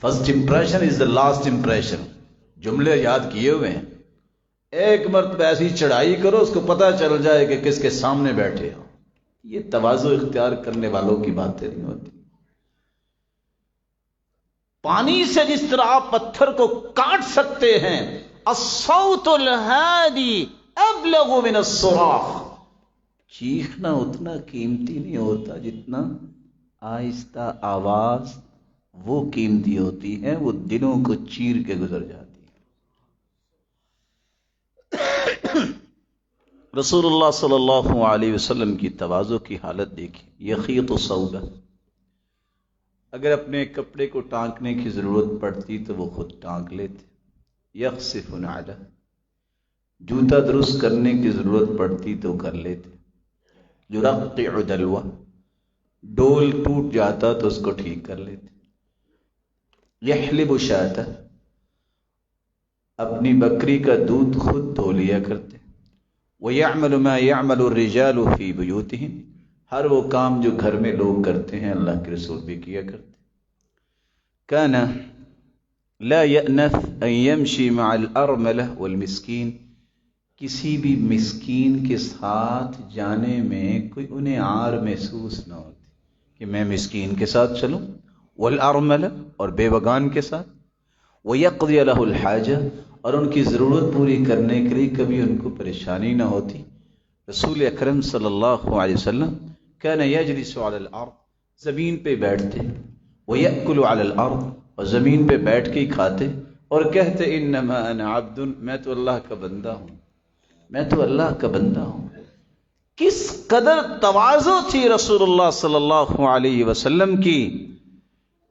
First impression is the last impression. جملے یاد کیے ہوئے ہیں، ایک مرتبہ ایسی چڑھائی کرو اس کو پتہ چل جائے کہ کس کے سامنے بیٹھے ہو. یہ تواضع اختیار کرنے والوں کی باتیں نہیں ہوتی. پانی سے جس طرح آپ پتھر کو کاٹ سکتے ہیں، الصوت الہادی ابلغ من الصراخ، چیخنا اتنا قیمتی نہیں ہوتا جتنا آہستہ آواز وہ قیمتی ہوتی ہے، وہ دلوں کو چیر کے گزر جاتی ہے. رسول اللہ صلی اللہ علیہ وسلم کی تواضع کی حالت دیکھی. یخیط صوبہ، اگر اپنے کپڑے کو ٹانکنے کی ضرورت پڑتی تو وہ خود ٹانک لیتے. یخصف نعلہ، جوتا درست کرنے کی ضرورت پڑتی تو کر لیتے. یرقع دلوہ، ڈول ٹوٹ جاتا تو اس کو ٹھیک کر لیتے. یحلب شاۃ، اپنی بکری کا دودھ خود دھو لیا کرتے. وَيَعْمَلُ مَا يَعْمَلُ الرِّجَالُ فِي بُيُوتِهِمْ، ہر وہ کام جو گھر میں لوگ کرتے ہیں اللہ کے رسول بھی کیا کرتے. كَانَ لَا يَأْنَثْ أَن يَمْشِي مَعَ الْأَرْمَلَةِ وَالْمِسْكِينِ، کسی بھی مسکین کے ساتھ جانے میں کوئی انہیں عار محسوس نہ ہوتی کہ میں مسکین کے ساتھ چلوں. والارملہ، اور بے وگان کے ساتھ. ویقضی لہ الحاجہ، اور ان کی ضرورت پوری کرنے کے لیے کبھی ان کو پریشانی نہ ہوتی. رسول اکرم صلی اللہ علیہ وسلم کان یجلس علی الارض، زمین پہ بیٹھتے. ویأکل علی الارض، اور زمین پہ بیٹھ کے ہی کھاتے اور کہتے انما انا عبد، میں تو اللہ کا بندہ ہوں، میں تو اللہ کا بندہ ہوں. کس قدر تواضع تھی رسول اللہ صلی اللہ علیہ وسلم کی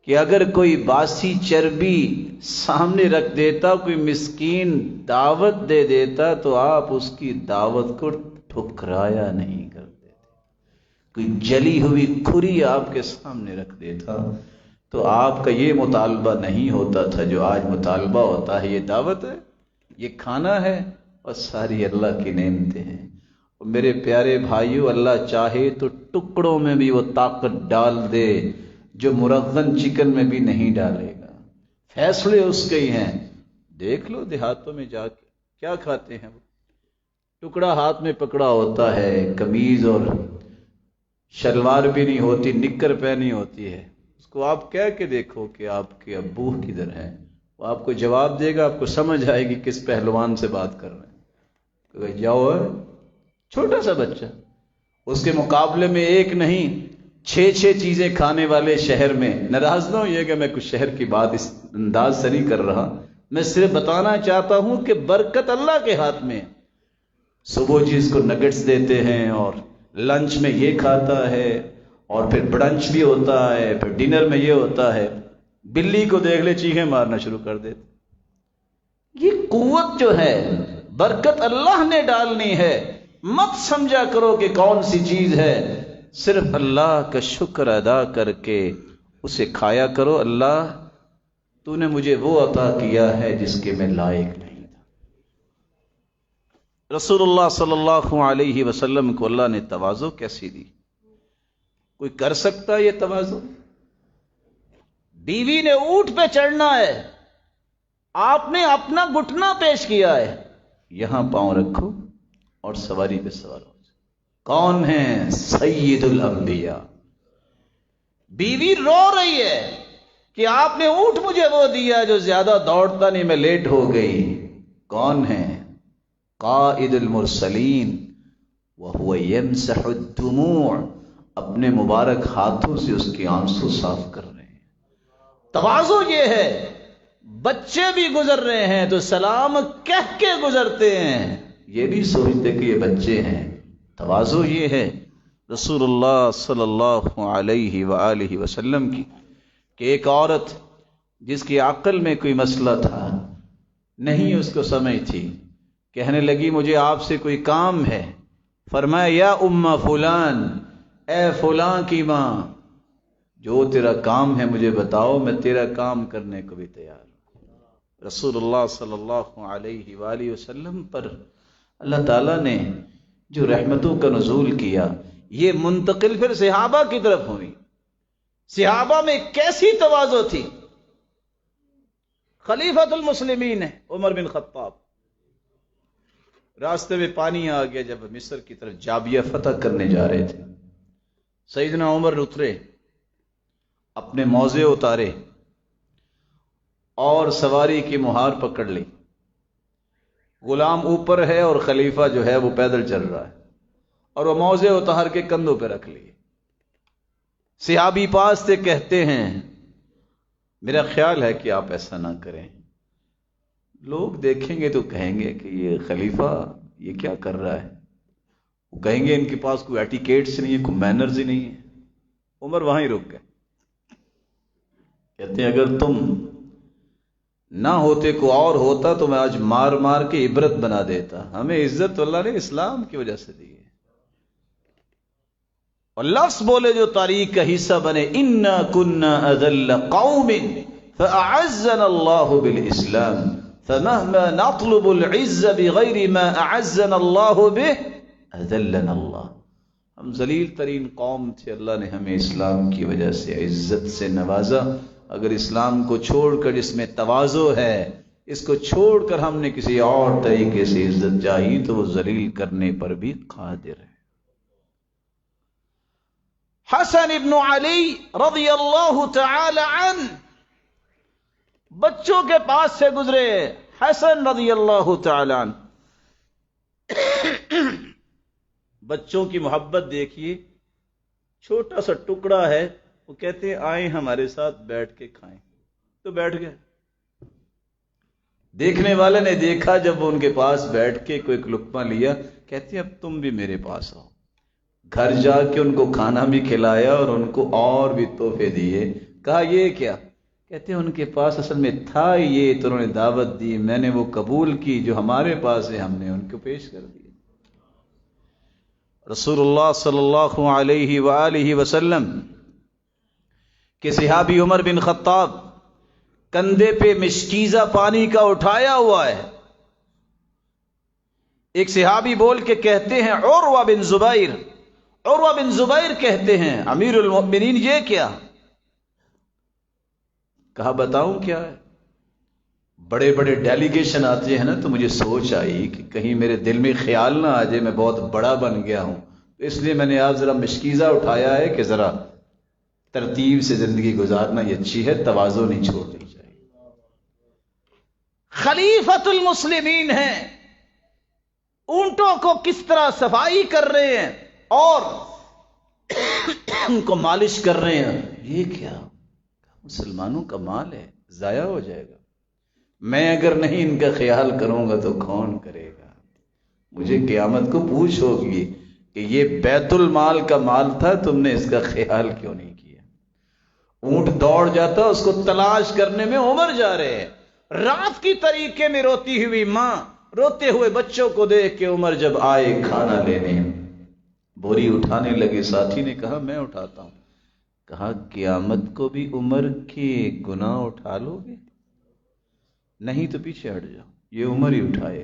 کہ اگر کوئی باسی چربی سامنے رکھ دیتا، کوئی مسکین دعوت دے دیتا تو آپ اس کی دعوت کو ٹھکرایا نہیں کرتے تھے. کوئی جلی ہوئی کھری آپ کے سامنے رکھ دیتا تو آپ کا یہ مطالبہ نہیں ہوتا تھا جو آج مطالبہ ہوتا ہے. یہ دعوت ہے، یہ کھانا ہے، اور ساری اللہ کی نعمتیں ہیں. اور میرے پیارے بھائیوں، اللہ چاہے تو ٹکڑوں میں بھی وہ طاقت ڈال دے جو مرغن چکن میں بھی نہیں ڈالے گا. فیصلے اس کے ہی ہیں. دیکھ لو دیہاتوں میں جا کے کیا کھاتے ہیں وہ. ٹکڑا ہاتھ میں پکڑا ہوتا ہے، قمیض اور شلوار بھی نہیں ہوتی، نکر پہنی ہوتی ہے. اس کو آپ کہہ کے دیکھو کہ آپ کے ابو کدھر ہیں، وہ آپ کو جواب دے گا. آپ کو سمجھ آئے گی کس پہلوان سے بات کر رہے ہیں. کہ جاؤ، چھوٹا سا بچہ، اس کے مقابلے میں ایک نہیں 6 چیزیں کھانے والے شہر میں. ناراض نہ ہوئیے کہ میں کچھ شہر کی بات اس انداز سے نہیں کر رہا، میں صرف بتانا چاہتا ہوں کہ برکت اللہ کے ہاتھ میں. صبح جی اس کو نگٹس دیتے ہیں، اور لنچ میں یہ کھاتا ہے، اور پھر برنچ بھی ہوتا ہے، پھر ڈنر میں یہ ہوتا ہے. بلی کو دیکھ لے چیخیں مارنا شروع کر دیتے. یہ قوت جو ہے برکت اللہ نے ڈالنی ہے. مت سمجھا کرو کہ کون سی چیز ہے، صرف اللہ کا شکر ادا کر کے اسے کھایا کرو. اللہ تو نے مجھے وہ عطا کیا ہے جس کے میں لائق نہیں تھا. رسول اللہ صلی اللہ علیہ وسلم کو اللہ نے تواضع کیسی دی؟ کوئی کر سکتا یہ تواضع؟ بیوی نے اونٹ پہ چڑھنا ہے، آپ نے اپنا گھٹنا پیش کیا ہے، یہاں پاؤں رکھو اور سواری پہ سوار ہو. کون ہیں؟ سید الانبیاء. بیوی رو رہی ہے کہ آپ نے اونٹ مجھے وہ دیا جو زیادہ دوڑتا نہیں، میں لیٹ ہو گئی. کون ہیں؟ قائد المرسلین. وہو یمسح الدموع. اپنے مبارک ہاتھوں سے اس کے آنسو صاف کر رہے ہیں. تواضع یہ ہے. بچے بھی گزر رہے ہیں تو سلام کہہ کے گزرتے ہیں، یہ بھی سوچتے کہ یہ بچے ہیں. تواضع یہ ہے رسول اللہ صلی اللہ علیہ وآلہ وسلم کی کہ ایک عورت جس کی عقل میں کوئی مسئلہ تھا، نہیں اس کو سمجھ تھی، کہنے لگی مجھے آپ سے کوئی کام ہے. فرمایا یا ام فلان، اے فلاں کی ماں، جو تیرا کام ہے مجھے بتاؤ، میں تیرا کام کرنے کو بھی تیار ہوں. رسول اللہ صلی اللہ علیہ وآلہ وسلم پر اللہ تعالیٰ نے جو رحمتوں کا نزول کیا، یہ منتقل پھر صحابہ کی طرف ہوئی. صحابہ میں کیسی تواضع تھی. خلیفۃ المسلمین ہے عمر بن خطاب، راستے میں پانی آ گیا جب مصر کی طرف جابیہ فتح کرنے جا رہے تھے. سیدنا عمر اترے، اپنے موزے اتارے اور سواری کی مہار پکڑ لی. غلام اوپر ہے اور خلیفہ جو ہے وہ پیدل چل رہا ہے، اور وہ موزے اتار کے کندھوں پہ رکھ لیے. صحابی پاس سے کہتے ہیں میرا خیال ہے کہ آپ ایسا نہ کریں، لوگ دیکھیں گے تو کہیں گے کہ یہ خلیفہ یہ کیا کر رہا ہے. وہ کہیں گے ان کے پاس کوئی ایٹیکیٹس نہیں ہے، کوئی مینرز ہی نہیں ہے. عمر وہاں ہی رک گئے. کہتے ہیں اگر تم نہ ہوتے کو اور ہوتا تو میں آج مار مار کے عبرت بنا دیتا. ہمیں عزت اللہ نے اسلام کی وجہ سے دی ہے. اور لفظ بولے جو تاریخ کا حصہ بنے، انا کنا اذل قوم فاعزنا اللہ بالاسلام فمهما نطلب العز بغیر ما اعزنا اللہ به اذلنا اللہ. ہم ذلیل ترین قوم تھے، اللہ نے ہمیں اسلام کی وجہ سے عزت سے نوازا. اگر اسلام کو چھوڑ کر جس میں تواضع ہے، اس کو چھوڑ کر ہم نے کسی اور طریقے سے عزت چاہی تو وہ ذلیل کرنے پر بھی قادر ہے. حسن ابن علی رضی اللہ تعالی عنہ بچوں کے پاس سے گزرے. حسن رضی اللہ تعالی عنہ، بچوں کی محبت دیکھیے. چھوٹا سا ٹکڑا ہے، وہ کہتے ہیں آئیں ہمارے ساتھ بیٹھ کے کھائیں، تو بیٹھ گئے. دیکھنے والے نے دیکھا جب وہ ان کے پاس بیٹھ کے کوئی ایک لقمہ لیا، کہتے ہیں اب تم بھی میرے پاس آؤ. گھر جا کے ان کو کھانا بھی کھلایا اور ان کو اور بھی تحفے دیے. کہا یہ کیا؟ کہتے ہیں ان کے پاس اصل میں تھا یہ، تو انہوں نے دعوت دی، میں نے وہ قبول کی، جو ہمارے پاس ہے ہم نے ان کو پیش کر دیا. رسول اللہ صلی اللہ علیہ وآلہ وسلم کہ صحابی عمر بن خطاب کندھے پہ مشکیزہ پانی کا اٹھایا ہوا ہے. ایک صحابی بول کے کہتے ہیں عروہ بن زبیر کہتے ہیں امیر المؤمنین یہ کیا؟ کہا بتاؤں کیا ہے؟ بڑے بڑے ڈیلیگیشن آتے ہیں نا تو مجھے سوچ آئی کہ کہیں میرے دل میں خیال نہ آ جائے میں بہت بڑا بن گیا ہوں، اس لیے میں نے آج ذرا مشکیزہ اٹھایا ہے کہ ذرا ترتیب سے زندگی گزارنا یہ اچھی ہے، تواضع نہیں چھوڑنی چاہیے. خلیفۃ المسلمین ہیں، اونٹوں کو کس طرح صفائی کر رہے ہیں اور ان کو مالش کر رہے ہیں. یہ کیا؟ مسلمانوں کا مال ہے، ضائع ہو جائے گا. میں اگر نہیں ان کا خیال کروں گا تو کون کرے گا؟ مجھے قیامت کو پوچھ ہوگی کہ یہ بیت المال کا مال تھا، تم نے اس کا خیال کیوں نہیں کیا؟ اونٹ دوڑ جاتا، اس کو تلاش کرنے میں عمر جا رہے ہیں. رات کی طریقے میں روتی ہوئی ماں، روتے ہوئے بچوں کو دیکھ کے عمر جب آئے کھانا لینے، بوری اٹھانے لگے. ساتھی نے کہا میں اٹھاتا ہوں. کہا قیامت کو بھی عمر کے گناہ اٹھا لو گے؟ نہیں تو پیچھے ہٹ جاؤ، یہ عمر ہی اٹھائے.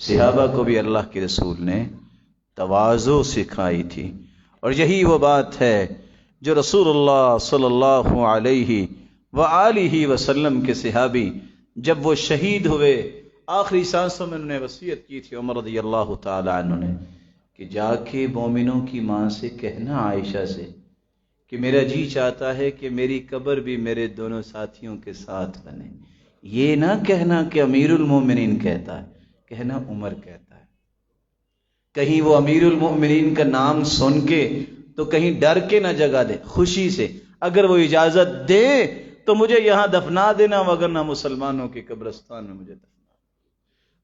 صحابہ کو بھی اللہ کے رسول نے تواضع سکھائی تھی، اور یہی وہ بات ہے جو رسول اللہ صلی اللہ علیہ وآلہ وسلم کے صحابی جب وہ شہید ہوئے، آخری سانسوں میں انہوں نے وصیت کی تھی عمر رضی اللہ تعالی عنہ نے کہ جا کے مومنوں کی ماں سے کہنا عائشہ سے کہ میرا جی چاہتا ہے کہ میری قبر بھی میرے دونوں ساتھیوں کے ساتھ بنے. یہ نہ کہنا کہ امیر المومنین کہتا ہے، کہنا عمر کہتا ہے. کہیں وہ امیر المومنین کا نام سن کے تو کہیں ڈر کے نہ جگہ دے، خوشی سے اگر وہ اجازت دے تو مجھے یہاں دفنا دینا، وگرنہ مسلمانوں کے قبرستان میں مجھے دفنا.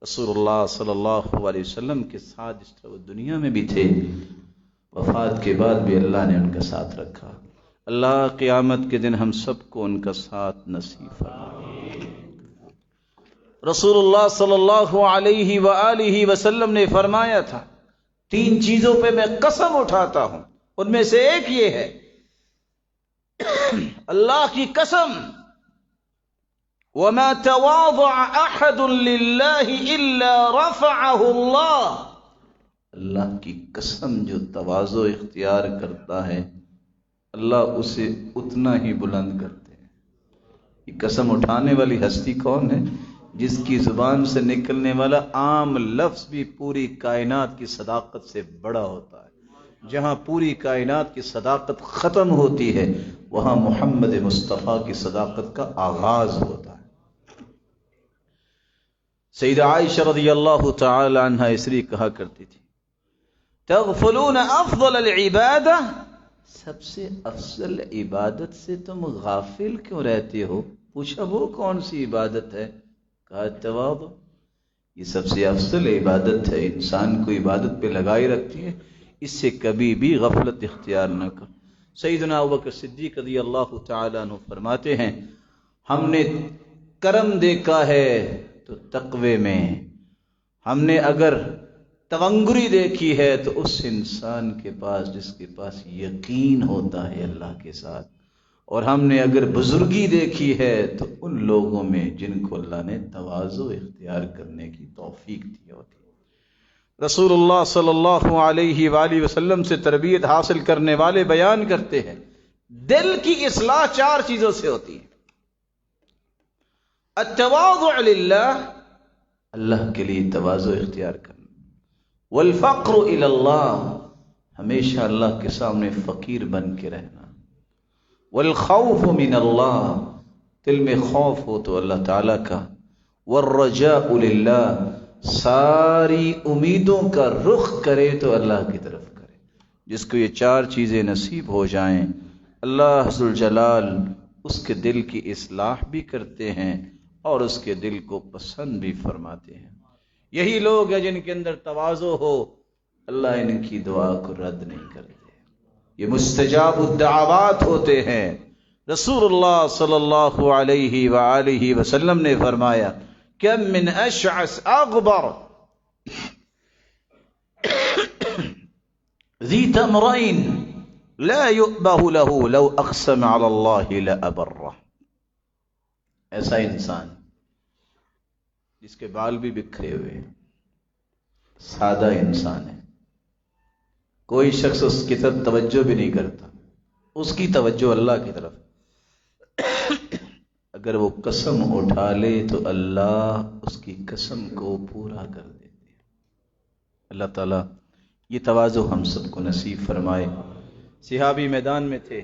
رسول اللہ صلی اللہ علیہ وسلم کے ساتھ اس طرح وہ دنیا میں بھی تھے، وفات کے بعد بھی اللہ نے ان کا ساتھ رکھا. اللہ قیامت کے دن ہم سب کو ان کا ساتھ نصیب فرمائے. رسول اللہ صلی اللہ علیہ وآلہ وسلم نے فرمایا تھا 3 چیزوں پہ میں قسم اٹھاتا ہوں، ان میں سے ایک یہ ہے اللہ کی قسم وَمَا تَوَاضَعَ أَحَدٌ لِلَّهِ إِلَّا رَفَعَهُ اللَّهُ. اللہ کی قسم جو تواضع اختیار کرتا ہے اللہ اسے اتنا ہی بلند کرتے ہیں. یہ قسم اٹھانے والی ہستی کون ہے؟ جس کی زبان سے نکلنے والا عام لفظ بھی پوری کائنات کی صداقت سے بڑا ہوتا ہے. جہاں پوری کائنات کی صداقت ختم ہوتی ہے وہاں محمد مصطفیٰ کی صداقت کا آغاز ہوتا ہے. سیدہ عائشہ رضی اللہ تعالی عنہ اس لیے کہا کرتی تھی تغفلون افضل العبادہ، سب سے افضل عبادت سے تم غافل کیوں رہتے ہو؟ پوچھا وہ کون سی عبادت ہے؟ کہا تواضع. یہ سب سے افضل عبادت ہے، انسان کو عبادت پہ لگائی رکھتی ہے، اس سے کبھی بھی غفلت اختیار نہ کر. سیدنا ابوبکر صدیق رضی اللہ تعالی عنہ فرماتے ہیں ہم نے کرم دیکھا ہے تو تقوی میں، ہم نے اگر تونگری دیکھی ہے تو اس انسان کے پاس جس کے پاس یقین ہوتا ہے اللہ کے ساتھ، اور ہم نے اگر بزرگی دیکھی ہے تو ان لوگوں میں جن کو اللہ نے تواضع اختیار کرنے کی توفیق دی ہوتی. رسول اللہ صلی اللہ علیہ وآلہ وسلم سے تربیت حاصل کرنے والے بیان کرتے ہیں دل کی اصلاح 4 چیزوں سے ہوتی ہے. التواضع للہ، اللہ کے لیے تواضع اختیار کرنا. والفقر الی اللہ، ہمیشہ اللہ کے سامنے فقیر بن کے رہنا. والخوف من اللہ، دل میں خوف ہو تو اللہ تعالیٰ کا. والرجاء للہ، ساری امیدوں کا رخ کرے تو اللہ کی طرف کرے. جس کو یہ 4 چیزیں نصیب ہو جائیں اللہ ذوالجلال اس کے دل کی اصلاح بھی کرتے ہیں اور اس کے دل کو پسند بھی فرماتے ہیں. یہی لوگ ہیں جن کے اندر تواضع ہو اللہ ان کی دعا کو رد نہیں کرتے. یہ مستجاب الدعوات ہوتے ہیں. رسول اللہ صلی اللہ علیہ وآلہ وسلم نے فرمایا کم من اشعث اغبر ذی تمرین لا يؤبه له لو اقسم على الله لأبره. ایسا انسان جس کے بال بھی بکھرے ہوئے، سادہ انسان ہے، کوئی شخص اس کی طرف توجہ بھی نہیں کرتا، اس کی توجہ اللہ کی طرف، اگر وہ قسم اٹھا لے تو اللہ اس کی قسم کو پورا کر دیتے ہیں. اللہ تعالیٰ یہ تواضع ہم سب کو نصیب فرمائے. صحابی میدان میں تھے،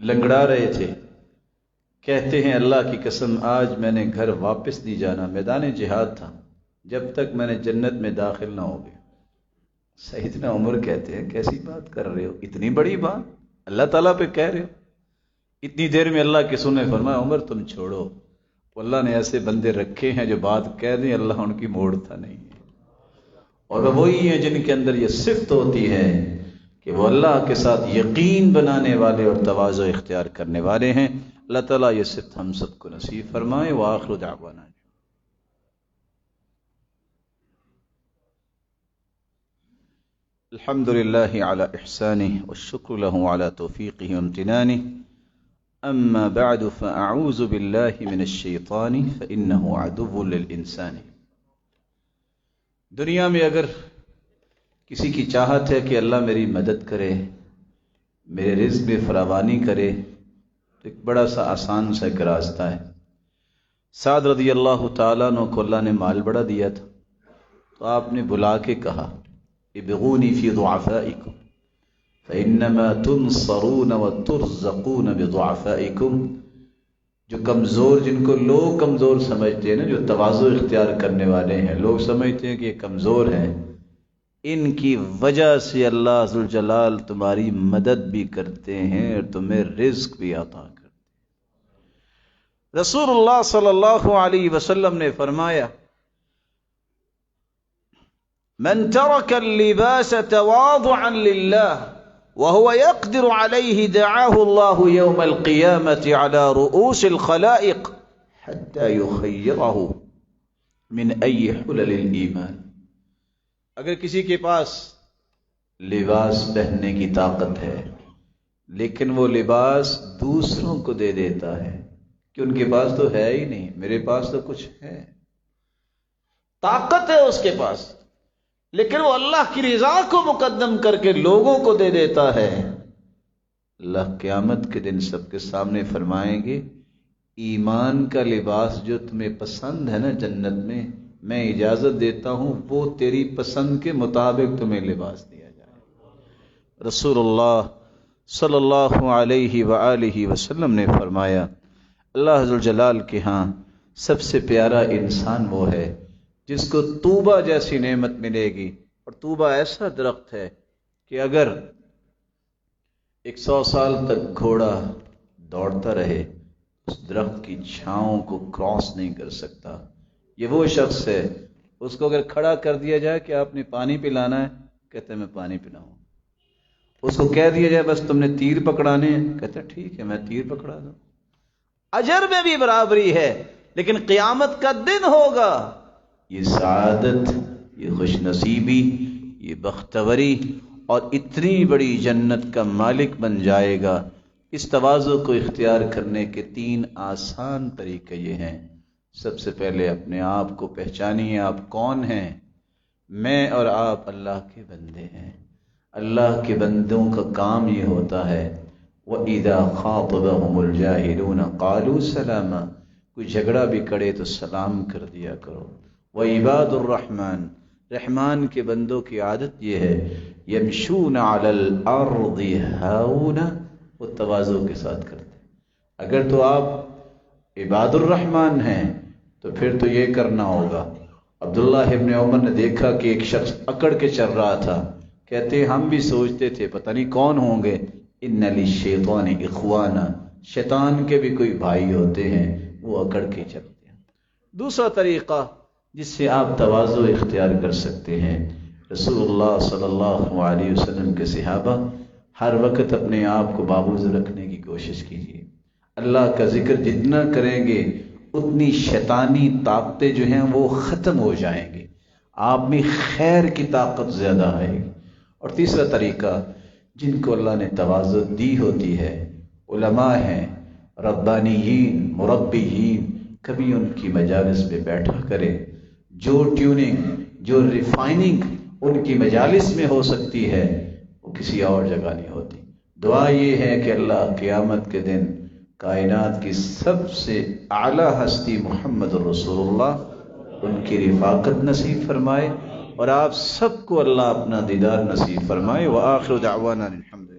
لنگڑا رہے تھے، کہتے ہیں اللہ کی قسم آج میں نے گھر واپس نہیں جانا. میدان جہاد تھا، جب تک میں نے جنت میں داخل نہ ہو گیا. سیدنا عمر کہتے ہیں کیسی بات کر رہے ہو، اتنی بڑی بات اللہ تعالیٰ پہ کہہ رہے ہو. اتنی دیر میں اللہ کے سنے فرمایا عمر تم چھوڑو، اللہ نے ایسے بندے رکھے ہیں جو بات کہہ دیں اللہ ان کی موڑتا نہیں ہے، اور وہ وہی ہیں جن کے اندر یہ صفت ہوتی ہے کہ وہ اللہ کے ساتھ یقین بنانے والے اور تواضع اختیار کرنے والے ہیں. اللہ تعالیٰ یہ صفت ہم سب کو نصیب فرمائے. وآخر دعوانا الحمد للہ علی احسانہ والشکر لہ علی توفیقہ وامتنانہ. اما بعد فاعوذ باللہ من الشیطان فانہ عدو للانسان. دنیا میں اگر کسی کی چاہت ہے کہ اللہ میری مدد کرے، میرے رزق میں فراوانی کرے، تو ایک بڑا سا آسان سا ایک راستہ ہے. سعد رضی اللہ تعالیٰ عنہ کو اللہ نے مال بڑا دیا تھا، تو آپ نے بلا کے کہا ابغونی فی ضعفائکم فانما تنصرون وترزقون بضعفائکم. جو کمزور، جن کو لوگ کمزور سمجھتے ہیں نا، جو تواضع اختیار کرنے والے ہیں، لوگ سمجھتے ہیں کہ یہ کمزور ہیں، ان کی وجہ سے اللہ ذوالجلال تمہاری مدد بھی کرتے ہیں اور تمہیں رزق بھی عطا کرتے ہیں. رسول اللہ صلی اللہ علیہ وسلم نے فرمایا من ترک اللباس تواضعا للہ وهو يقدر عليه دعاه الله يوم القيامة على رؤوس الخلائق حتى يخيره من أي حلل الإيمان. اگر کسی کے پاس لباس پہننے کی طاقت ہے لیکن وہ لباس دوسروں کو دے دیتا ہے کہ ان کے پاس تو ہے ہی نہیں، میرے پاس تو کچھ ہے، طاقت ہے اس کے پاس، لیکن وہ اللہ کی رضا کو مقدم کر کے لوگوں کو دے دیتا ہے، اللہ قیامت کے دن سب کے سامنے فرمائیں گے ایمان کا لباس جو تمہیں پسند ہے نا جنت میں اجازت دیتا ہوں وہ تیری پسند کے مطابق تمہیں لباس دیا جائے. رسول اللہ صلی اللہ علیہ وآلہ وسلم نے فرمایا اللہ ذوالجلال کے ہاں سب سے پیارا انسان وہ ہے جس کو طوبہ جیسی نعمت ملے گی. اور طوبہ ایسا درخت ہے کہ اگر 100 سال تک گھوڑا دوڑتا رہے اس درخت کی چھاؤں کو کراس نہیں کر سکتا. یہ وہ شخص ہے، اس کو اگر کھڑا کر دیا جائے کہ آپ نے پانی پلانا ہے، کہتے ہیں میں پانی پلاؤں. اس کو کہہ دیا جائے بس تم نے تیر پکڑانے ہیں، کہتے ہیں ٹھیک ہے میں تیر پکڑا دوں. اجر میں بھی برابری ہے، لیکن قیامت کا دن ہوگا یہ سعادت، یہ خوش نصیبی، یہ بختوری اور اتنی بڑی جنت کا مالک بن جائے گا. اس تواضع کو اختیار کرنے کے 3 آسان طریقے یہ ہیں. سب سے پہلے اپنے آپ کو پہچانیے آپ کون ہیں. میں اور آپ اللہ کے بندے ہیں. اللہ کے بندوں کا کام یہ ہوتا ہے وَإِذَا خَاطَبَهُمُ الْجَاهِلُونَ قَالُوا سَلَامًا. کوئی جھگڑا بھی کرے تو سلام کر دیا کرو. وَعِبَادُ الرَّحْمَنِ، رحمان کے بندوں کی عادت یہ ہے يَمْشُونَ عَلَى الْأَرْضِ هَوْنًا، وہ تواضع کے ساتھ کرتے ہیں. اگر تو آپ عباد الرحمن ہیں تو پھر تو یہ کرنا ہوگا. عبداللہ ابن عمر نے دیکھا کہ ایک شخص اکڑ کے چل رہا تھا، کہتے ہم بھی سوچتے تھے پتہ نہیں کون ہوں گے. ان للشیطان اخوانا، شیطان کے بھی کوئی بھائی ہوتے ہیں وہ اکڑ کے چلتے ہیں. دوسرا طریقہ جس سے آپ تواضع اختیار کر سکتے ہیں، رسول اللہ صلی اللہ علیہ وسلم کے صحابہ ہر وقت اپنے آپ کو بابوز رکھنے کی کوشش کیجیے. اللہ کا ذکر جتنا کریں گے اتنی شیطانی طاقتیں جو ہیں وہ ختم ہو جائیں گی، آپ میں خیر کی طاقت زیادہ آئے گی. اور تیسرا طریقہ، جن کو اللہ نے تواضع دی ہوتی ہے، علماء ہیں، ربانیین، مربیین، کبھی ان کی مجالس میں بیٹھا کرے۔ جو ٹیوننگ، جو ریفائننگ ان کی مجالس میں ہو سکتی ہے وہ کسی اور جگہ نہیں ہوتی۔ دعا یہ ہے کہ اللہ قیامت کے دن کائنات کی سب سے اعلیٰ ہستی محمد رسول اللہ، ان کی رفاقت نصیب فرمائے، اور آپ سب کو اللہ اپنا دیدار نصیب فرمائے۔ وآخر دعوانا الحمد للہ۔